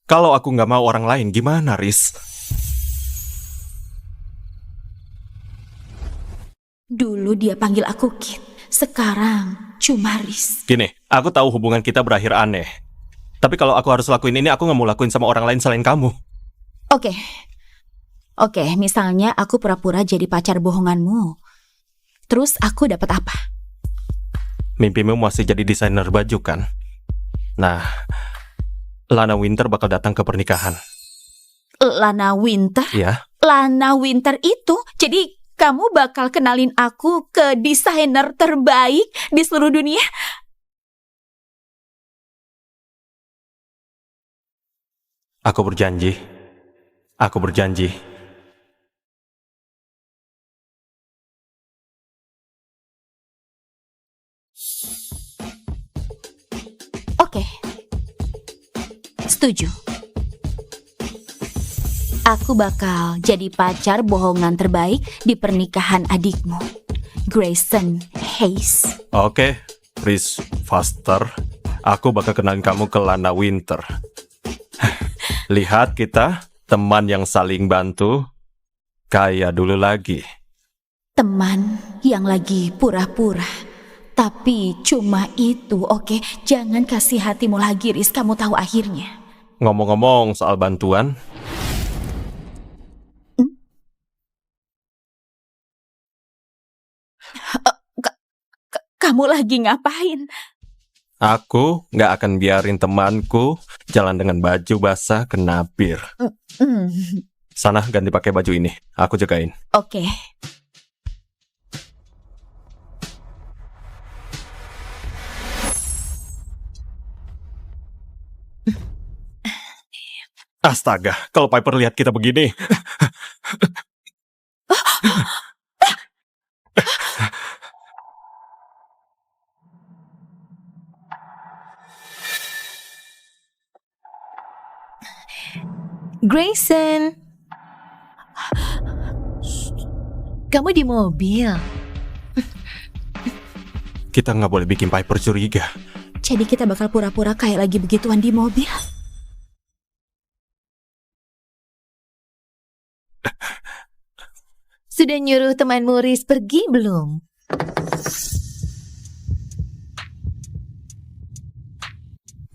Kalau aku nggak mau orang lain, gimana, Riz? Dulu dia panggil aku Kit, sekarang cuma Riz. Gini, aku tahu hubungan kita berakhir aneh. Tapi kalau aku harus lakuin ini, aku nggak mau lakuin sama orang lain selain kamu. Oke, misalnya aku pura-pura jadi pacar bohonganmu. Terus aku dapat apa? Mimpimu masih jadi desainer baju kan? Nah, Lana Winter bakal datang ke pernikahan. Lana Winter? Iya. Lana Winter itu? Jadi kamu bakal kenalin aku ke desainer terbaik di seluruh dunia? Aku berjanji. Aku berjanji. Oke. Setuju. Aku bakal jadi pacar bohongan terbaik di pernikahan adikmu, Grayson Hayes. Oke, Riz Foster, aku bakal kenalin kamu ke Lana Winter. Lihat kita, teman yang saling bantu, kayak dulu lagi. Teman yang lagi pura-pura. Tapi cuma itu, oke? Jangan kasih hatimu lagi, Riz. Kamu tahu akhirnya. Ngomong-ngomong soal bantuan, Kamu lagi ngapain? aku nggak akan biarin temanku jalan dengan baju basah kena bir. Sana ganti pakai baju ini, aku jagain. Oke. Astaga, kalau Piper lihat kita begini. Grayson. Kamu di mobil. Kita nggak boleh bikin Piper curiga. Jadi kita bakal pura-pura kayak lagi begituan di mobil. Sudah nyuruh temanmu Riz pergi belum?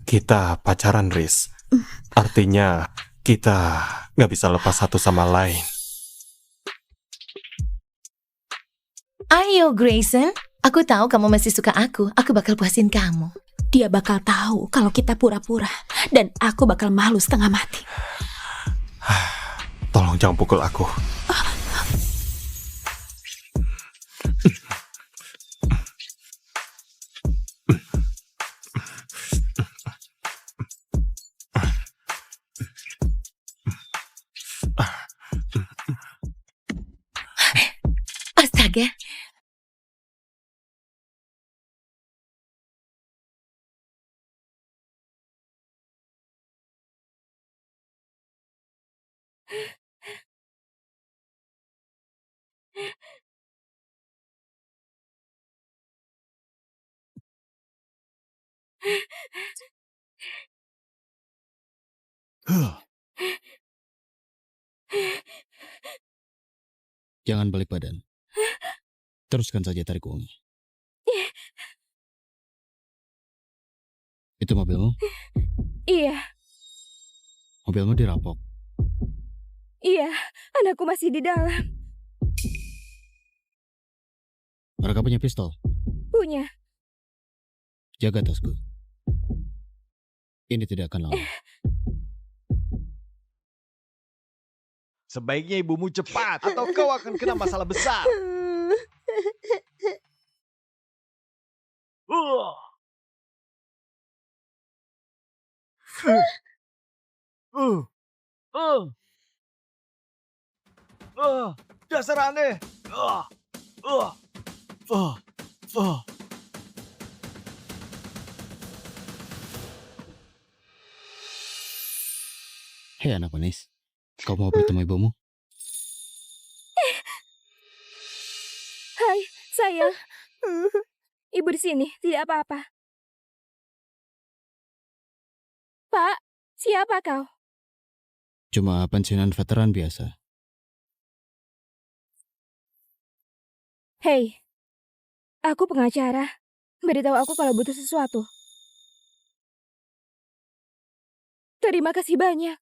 Kita pacaran, Riz. Artinya kita nggak bisa lepas satu sama lain. Ayo Grayson, aku tahu kamu masih suka aku. Aku bakal puasin kamu. Dia bakal tahu kalau kita pura-pura. Dan aku bakal malu setengah mati. Tolong jangan pukul aku. Astaga. Jangan balik badan. Teruskan saja tarik uang. Itu mobilmu? Iya, Mobilmu dirampok. iya. Anakku masih di dalam. Mereka punya pistol. Punya. Jaga tasku. Ini tidak akan lama. Sebaiknya ibumu cepat atau kau akan kena masalah besar. Dasar aneh. Hei anak manis, kau mau bertemu ibumu? Hai, sayang. Ibu di sini, tidak apa-apa. Pak, siapa kau? Cuma pensiunan veteran biasa. Hei, aku pengacara. Beritahu aku kalau butuh sesuatu. Terima kasih banyak.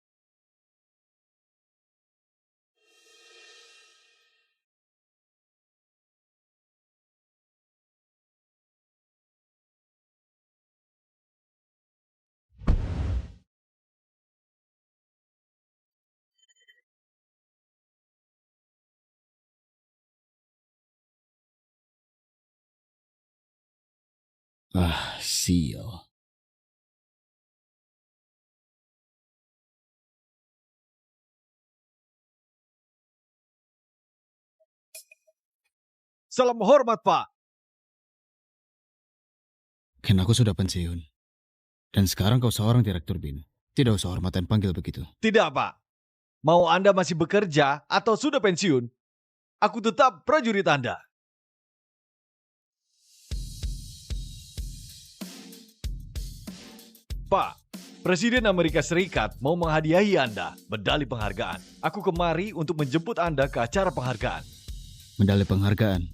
Sial. Salam hormat, Pak. Kan aku sudah pensiun. Dan sekarang kau seorang direktur BIN. Tidak usah hormatan panggil begitu. Tidak, Pak. Mau Anda masih bekerja atau sudah pensiun, aku tetap prajurit Anda. Pak, Presiden Amerika Serikat mau menghadiahi Anda medali penghargaan. Aku kemari untuk menjemput Anda ke acara penghargaan. Medali penghargaan?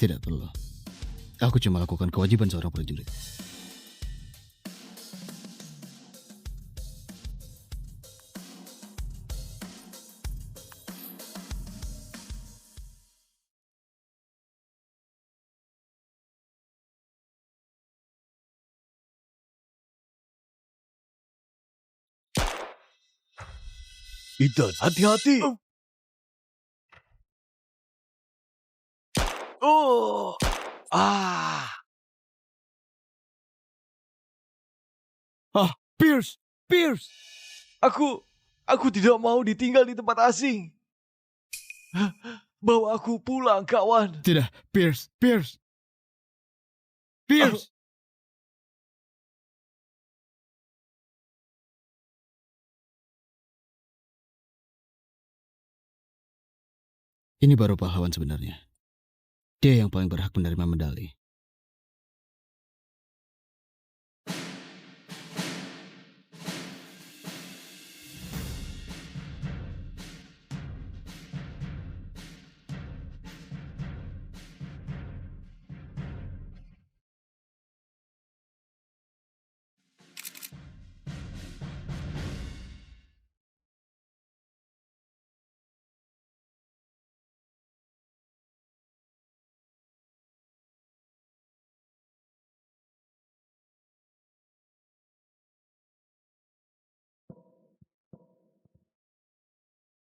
Tidak perlu. Aku cuma lakukan kewajiban seorang prajurit. Ethan, hati-hati. Oh. Ah. Pierce, Pierce. Aku tidak mau ditinggal di tempat asing. Bawa aku pulang, kawan. Tidak, Pierce. Ini baru pahlawan sebenarnya. Dia yang paling berhak menerima medali.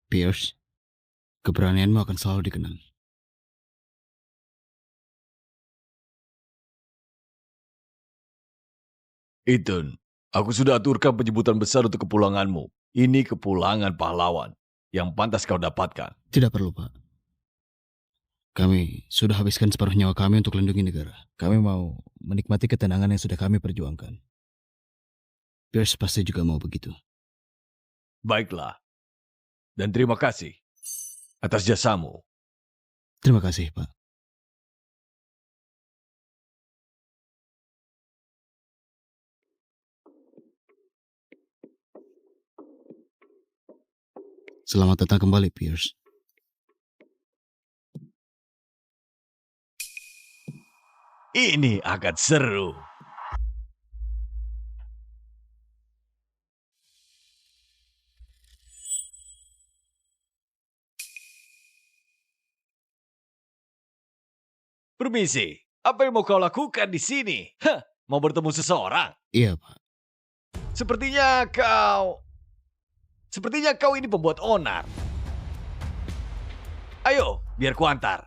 Pierce, keberanianmu akan selalu dikenang. Ethan, aku sudah aturkan penyebutan besar untuk kepulanganmu. Ini kepulangan pahlawan yang pantas kau dapatkan. Tidak perlu, Pak. Kami sudah habiskan separuh nyawa kami untuk melindungi negara. Kami mau menikmati ketenangan yang sudah kami perjuangkan. Pierce pasti juga mau begitu. Baiklah. Dan terima kasih atas jasamu. Terima kasih, Pak. Selamat datang kembali, Pierce. Ini akan seru. Permisi, apa yang mau kau lakukan di sini? Hah, mau bertemu seseorang? Iya, Pak. Sepertinya kau ini pembuat onar. Ayo, biar kuantar.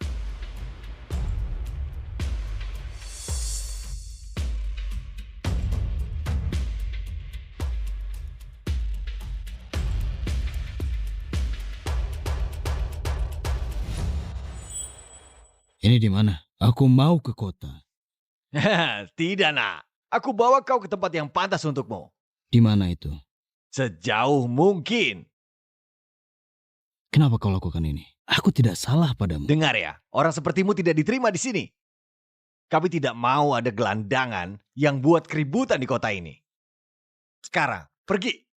Ini di mana? Aku mau ke kota. Tidak, nak. Aku bawa kau ke tempat yang pantas untukmu. Di mana itu? Sejauh mungkin. Kenapa kau lakukan ini? Aku tidak salah padamu. Dengar ya, orang sepertimu tidak diterima di sini. Kami tidak mau ada gelandangan yang buat keributan di kota ini. Sekarang, pergi.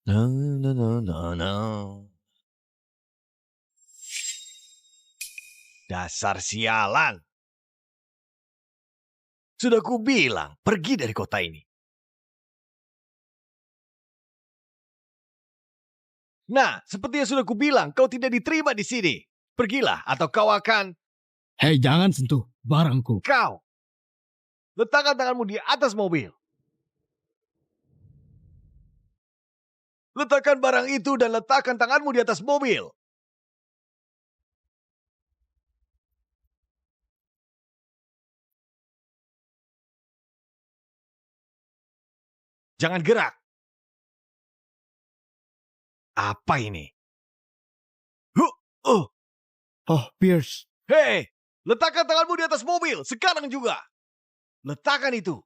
No. Dasar sialan. Sudah kubilang, pergi dari kota ini. Nah, seperti yang sudah kubilang, kau tidak diterima di sini. Pergilah, atau kau akan... Hei, jangan sentuh barangku. Kau! Letakkan tanganmu di atas mobil. Letakkan barang itu dan letakkan tanganmu di atas mobil. Jangan gerak. Apa ini? Oh, Pierce. Hei, letakkan tanganmu di atas mobil. Sekarang juga. Letakkan itu.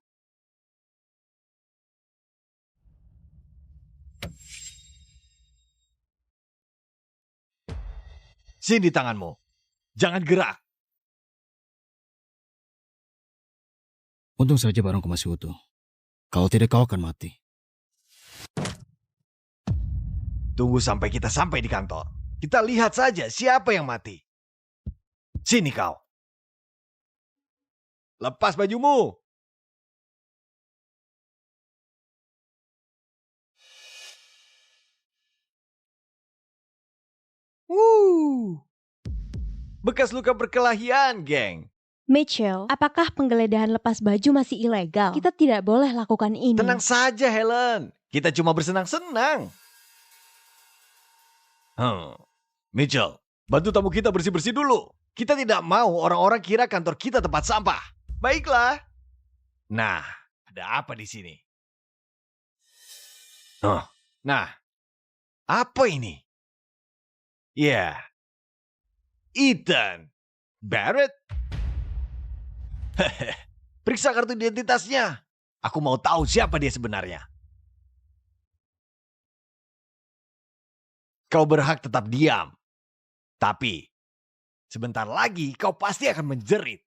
Sini tanganmu. Jangan gerak. Untung saja barangku masih utuh. Kalau tidak kau akan mati. Tunggu sampai kita sampai di kantor. Kita lihat saja siapa yang mati. Sini kau. Lepas bajumu. Bekas luka berkelahian, geng. Mitchell, apakah penggeledahan lepas baju masih ilegal? Kita tidak boleh lakukan ini. Tenang saja, Helen. Kita cuma bersenang-senang. Mitchell, bantu tamu kita bersih-bersih dulu. Kita tidak mau orang-orang kira kantor kita tempat sampah. Baiklah. Nah, ada apa di sini? Nah, apa ini? Ya, Ethan Barrett. Periksa kartu identitasnya. Aku mau tahu siapa dia sebenarnya. Kau berhak tetap diam. Tapi, sebentar lagi kau pasti akan menjerit.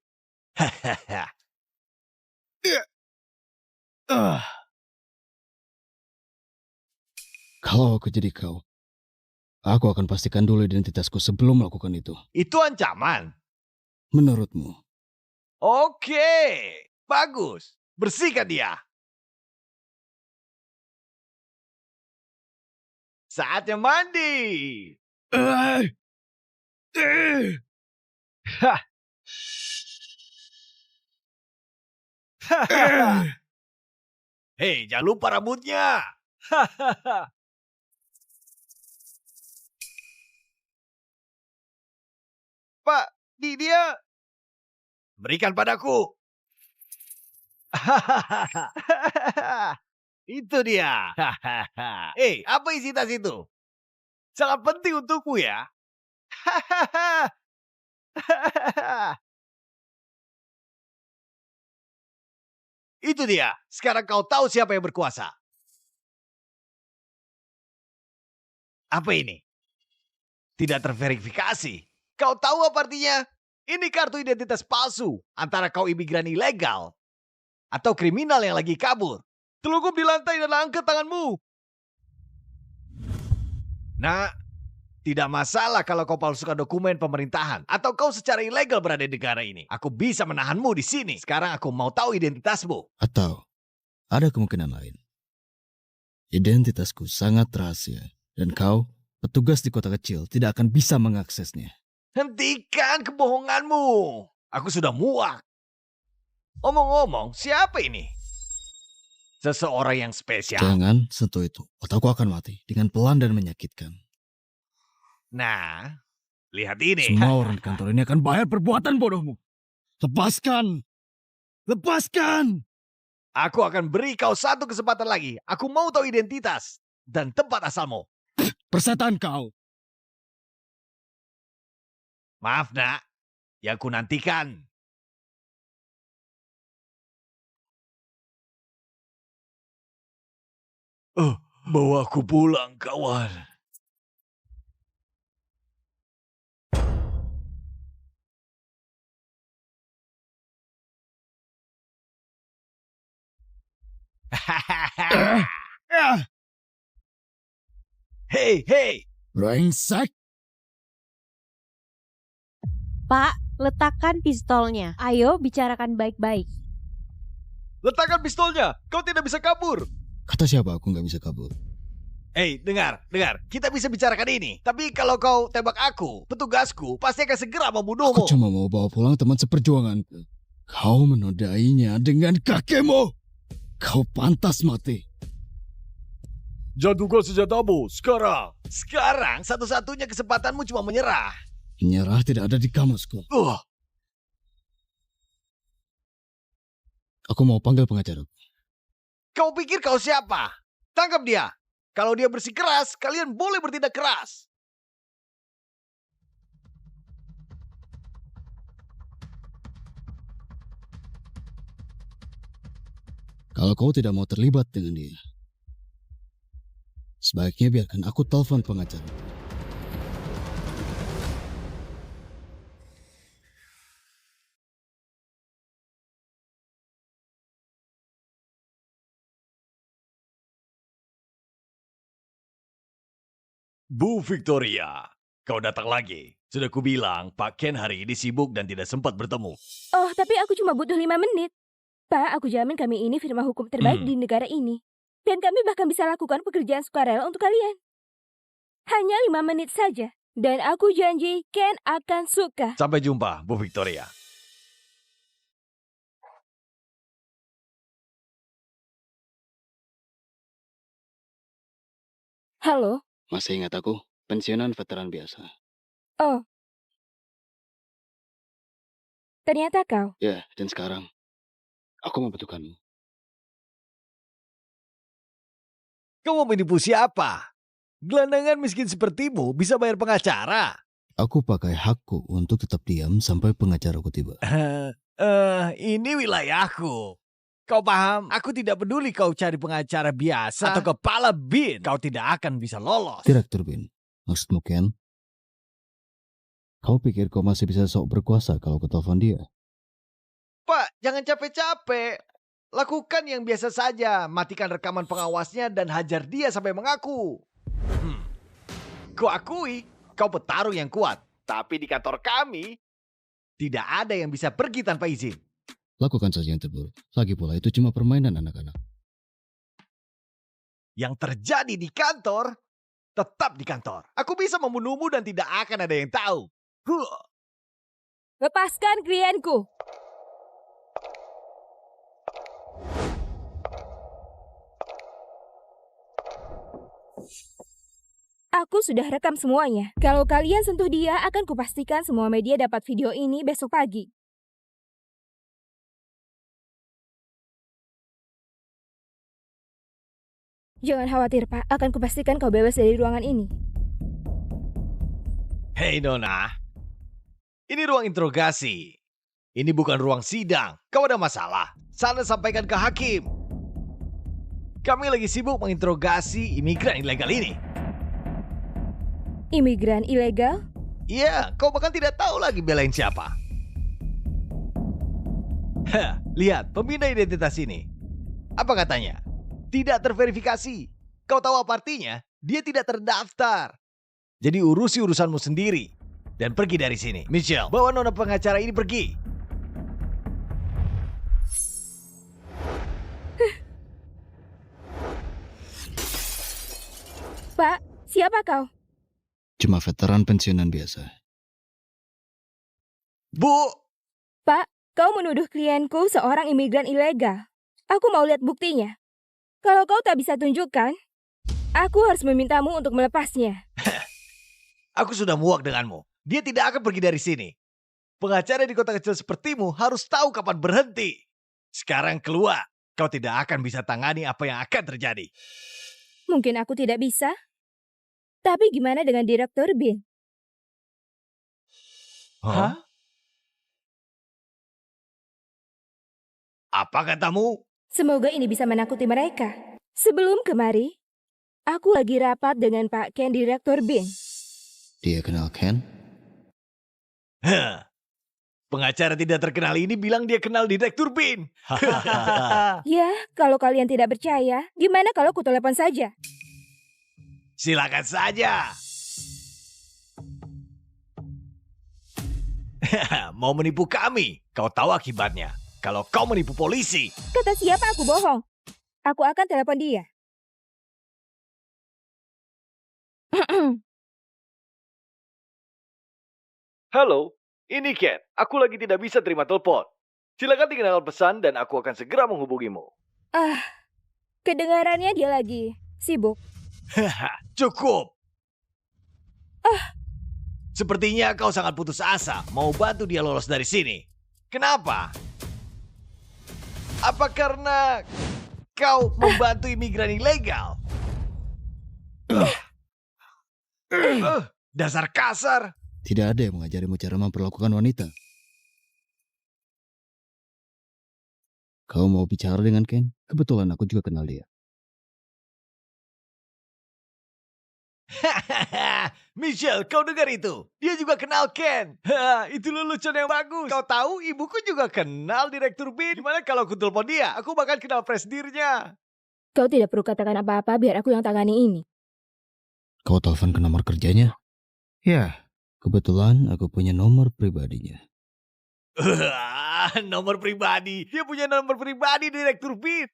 Kalau aku jadi kau, aku akan pastikan dulu identitasku sebelum melakukan itu. Itu ancaman. Menurutmu? Oke, bagus. Bersihkan dia. Saatnya mandi. Hei, jangan lupa rambutnya. Pak, dia. Berikan padaku. Itu dia. Hei, apa isi tas itu? Sangat penting untukku ya. Itu dia. Sekarang kau tahu siapa yang berkuasa. Apa ini? Tidak terverifikasi. Kau tahu apa artinya? Ini kartu identitas palsu antara kau imigran ilegal atau kriminal yang lagi kabur. Telugup di lantai dan angkat tanganmu. Nah, tidak masalah kalau kau palsukan dokumen pemerintahan atau kau secara ilegal berada di negara ini. Aku bisa menahanmu di sini. Sekarang aku mau tahu identitasmu. Atau ada kemungkinan lain. Identitasku sangat rahasia dan kau, petugas di kota kecil, tidak akan bisa mengaksesnya. Hentikan kebohonganmu. Aku sudah muak. Omong-omong, siapa ini? Seseorang yang spesial. Jangan sentuh itu. Otakku akan mati dengan pelan dan menyakitkan. Nah, lihat ini. Semua orang di kantor ini akan bayar perbuatan bodohmu. Lepaskan! Lepaskan! Aku akan beri kau satu kesempatan lagi. Aku mau tahu identitas dan tempat asalmu. Persetan kau. Maaf, nak. Yang ku nantikan. Bawa aku pulang, kawan. Hei. Brengsek. Pak, letakkan pistolnya. Ayo bicarakan baik-baik. Letakkan pistolnya. Kau tidak bisa kabur. Kata siapa aku nggak bisa kabur? Hei, dengar. Kita bisa bicarakan ini. Tapi kalau kau tembak aku, petugasku pasti akan segera membunuhmu. Aku cuma mau bawa pulang teman seperjuanganku. Kau menodainya dengan kakimu. Kau pantas mati. Jatuhkan senjatamu sekarang. Sekarang satu-satunya kesempatanmu cuma menyerah. Menyerah tidak ada di kamusku. Aku mau panggil pengacara. Kau pikir kau siapa? Tangkap dia. Kalau dia bersikeras, kalian boleh bertindak keras. Kalau kau tidak mau terlibat dengan dia, sebaiknya biarkan aku telepon pengacara. Bu Victoria, kau datang lagi. Sudah kubilang, Pak Ken hari ini sibuk dan tidak sempat bertemu. Oh, tapi aku cuma butuh 5 menit. Pak, aku jamin kami ini firma hukum terbaik di negara ini. Dan kami bahkan bisa lakukan pekerjaan sukarela untuk kalian. Hanya 5 menit saja. Dan aku janji Ken akan suka. Sampai jumpa, Bu Victoria. Halo? Masih ingat aku? Pensiunan veteran biasa. Oh. Ternyata kau. Ya, dan sekarang aku membutuhkanmu. Kau mau menipu siapa? Gelandangan miskin sepertimu bisa bayar pengacara. Aku pakai hakku untuk tetap diam sampai pengacaraku tiba. Ini wilayahku. Kau paham? Aku tidak peduli kau cari pengacara biasa atau kepala bin. Kau tidak akan bisa lolos. Direktur Bin, maksudmu Ken? Kau pikir kau masih bisa sok berkuasa kalau kau telepon dia? Pak, jangan capek-capek. Lakukan yang biasa saja. Matikan rekaman pengawasnya dan hajar dia sampai mengaku. Kau akui, kau petarung yang kuat. Tapi di kantor kami, tidak ada yang bisa pergi tanpa izin. Lakukan saja yang terburuk. Lagi pula itu cuma permainan anak-anak. Yang terjadi di kantor, tetap di kantor. Aku bisa membunuhmu dan tidak akan ada yang tahu. Lepaskan klienku. Aku sudah rekam semuanya. Kalau kalian sentuh dia, akan kupastikan semua media dapat video ini besok pagi. Jangan khawatir, Pak. Akan kupastikan kau bebas dari ruangan ini. Hei Nona, ini ruang interogasi. Ini bukan ruang sidang. Kau ada masalah? Sana sampaikan ke hakim. Kami lagi sibuk menginterogasi imigran ilegal ini. Imigran ilegal? Iya, kau bahkan tidak tahu lagi belain siapa. Hah, lihat pembina identitas ini. Apa katanya? Tidak terverifikasi. Kau tahu apa artinya? Dia tidak terdaftar. Jadi urusi urusanmu sendiri. Dan pergi dari sini. Michelle, bawa nona pengacara ini pergi. Pak, siapa kau? Cuma veteran pensiunan biasa. Bu! Pak, kau menuduh klienku seorang imigran ilegal. Aku mau lihat buktinya. Kalau kau tak bisa tunjukkan, aku harus memintamu untuk melepasnya. Aku sudah muak denganmu. Dia tidak akan pergi dari sini. Pengacara di kota kecil sepertimu harus tahu kapan berhenti. Sekarang keluar. Kau tidak akan bisa tangani apa yang akan terjadi. Mungkin aku tidak bisa. Tapi gimana dengan Direktur Bin? Hah? Apa katamu? Semoga ini bisa menakuti mereka. Sebelum kemari, aku lagi rapat dengan Pak Ken Direktur Bin. Dia kenal Ken? Hah. Pengacara tidak terkenal ini bilang dia kenal Direktur Bin. Ya, kalau kalian tidak percaya, gimana kalau ku telepon saja? Silakan saja. Mau menipu kami? Kau tahu akibatnya. Kalau kau menipu polisi. Kata siapa aku bohong? Aku akan telepon dia. Halo, ini Ken. Aku lagi tidak bisa terima telepon. Silakan tinggalkan pesan dan aku akan segera menghubungimu. Kedengarannya dia lagi sibuk. Cukup. Sepertinya kau sangat putus asa mau bantu dia lolos dari sini. Kenapa? Apa karena kau membantu imigran ilegal? Dasar kasar. Tidak ada yang mengajarimu cara memperlakukan wanita. Kau mau bicara dengan Ken? Kebetulan aku juga kenal dia. Michelle, kau dengar itu? Dia juga kenal Ken. Itu lelucon yang bagus. Kau tahu, ibuku juga kenal Direktur Bin. Gimana kalau aku telepon dia? Aku bahkan kenal presidirnya. Kau tidak perlu katakan apa-apa biar aku yang tangani ini. Kau telepon ke nomor kerjanya? Ya, kebetulan aku punya nomor pribadinya. Nomor pribadi. Dia punya nomor pribadi Direktur Bin.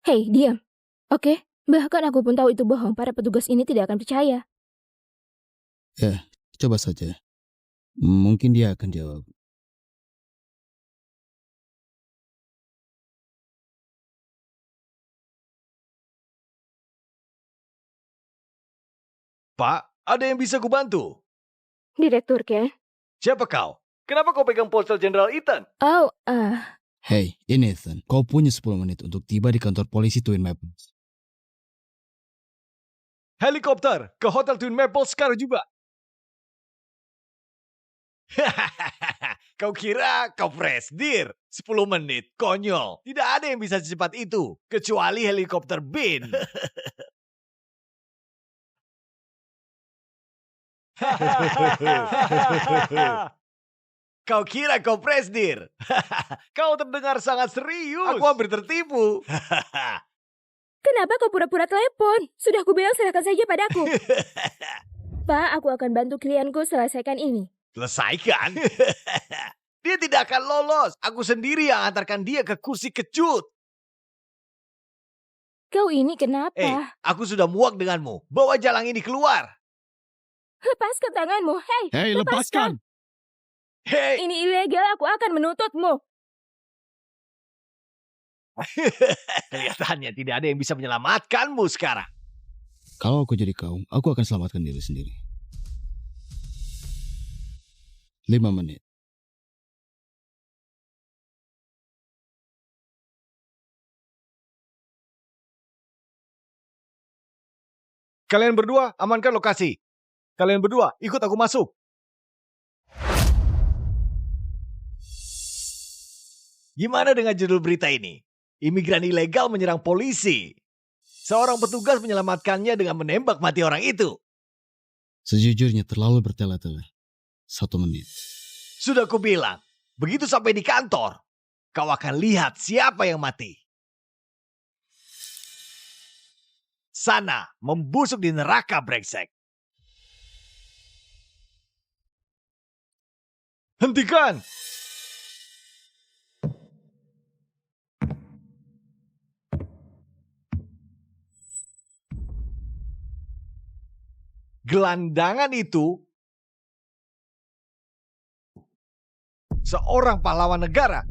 Hei, diam. Oke, bahkan aku pun tahu itu bohong. Para petugas ini tidak akan percaya. Ya, coba saja. Mungkin dia akan jawab. Pak, ada yang bisa kubantu? Direktur Ken? Siapa kau? Kenapa kau pegang ponsel Jenderal Ethan? Oh, Hey, ini Ethan. Kau punya 10 menit untuk tiba di kantor polisi Twin Maples. Helikopter ke Hotel Twin Maples sekarang juga. Kau kira kau presdir? 10 menit, konyol. Tidak ada yang bisa secepat itu, kecuali helikopter Bin. Kau kira kau presdir? Kau terdengar sangat serius. Aku hampir tertipu. kenapa kau pura-pura telepon? Sudah aku bilang serahkan saja padaku. Pak, aku akan bantu klienku selesaikan ini. Selesaikan? Dia tidak akan lolos. Aku sendiri yang antarkan dia ke kursi kecut. Kau ini kenapa? Aku sudah muak denganmu. Bawa jalang ini keluar. Lepaskan tanganmu. Hei, lepaskan. Hei. Ini ilegal, aku akan menuntutmu. Kelihatannya tidak ada yang bisa menyelamatkanmu sekarang. Kalau aku jadi kau, aku akan selamatkan diri sendiri. 5 menit. Kalian berdua amankan lokasi. Kalian berdua ikut aku masuk. Gimana dengan judul berita ini? Imigran ilegal menyerang polisi. Seorang petugas menyelamatkannya dengan menembak mati orang itu. Sejujurnya terlalu bertele-tele. 1 menit. Sudah kubilang, begitu sampai di kantor, kau akan lihat siapa yang mati. Sana, membusuk di neraka brengsek. Hentikan! Gelandangan itu seorang pahlawan negara.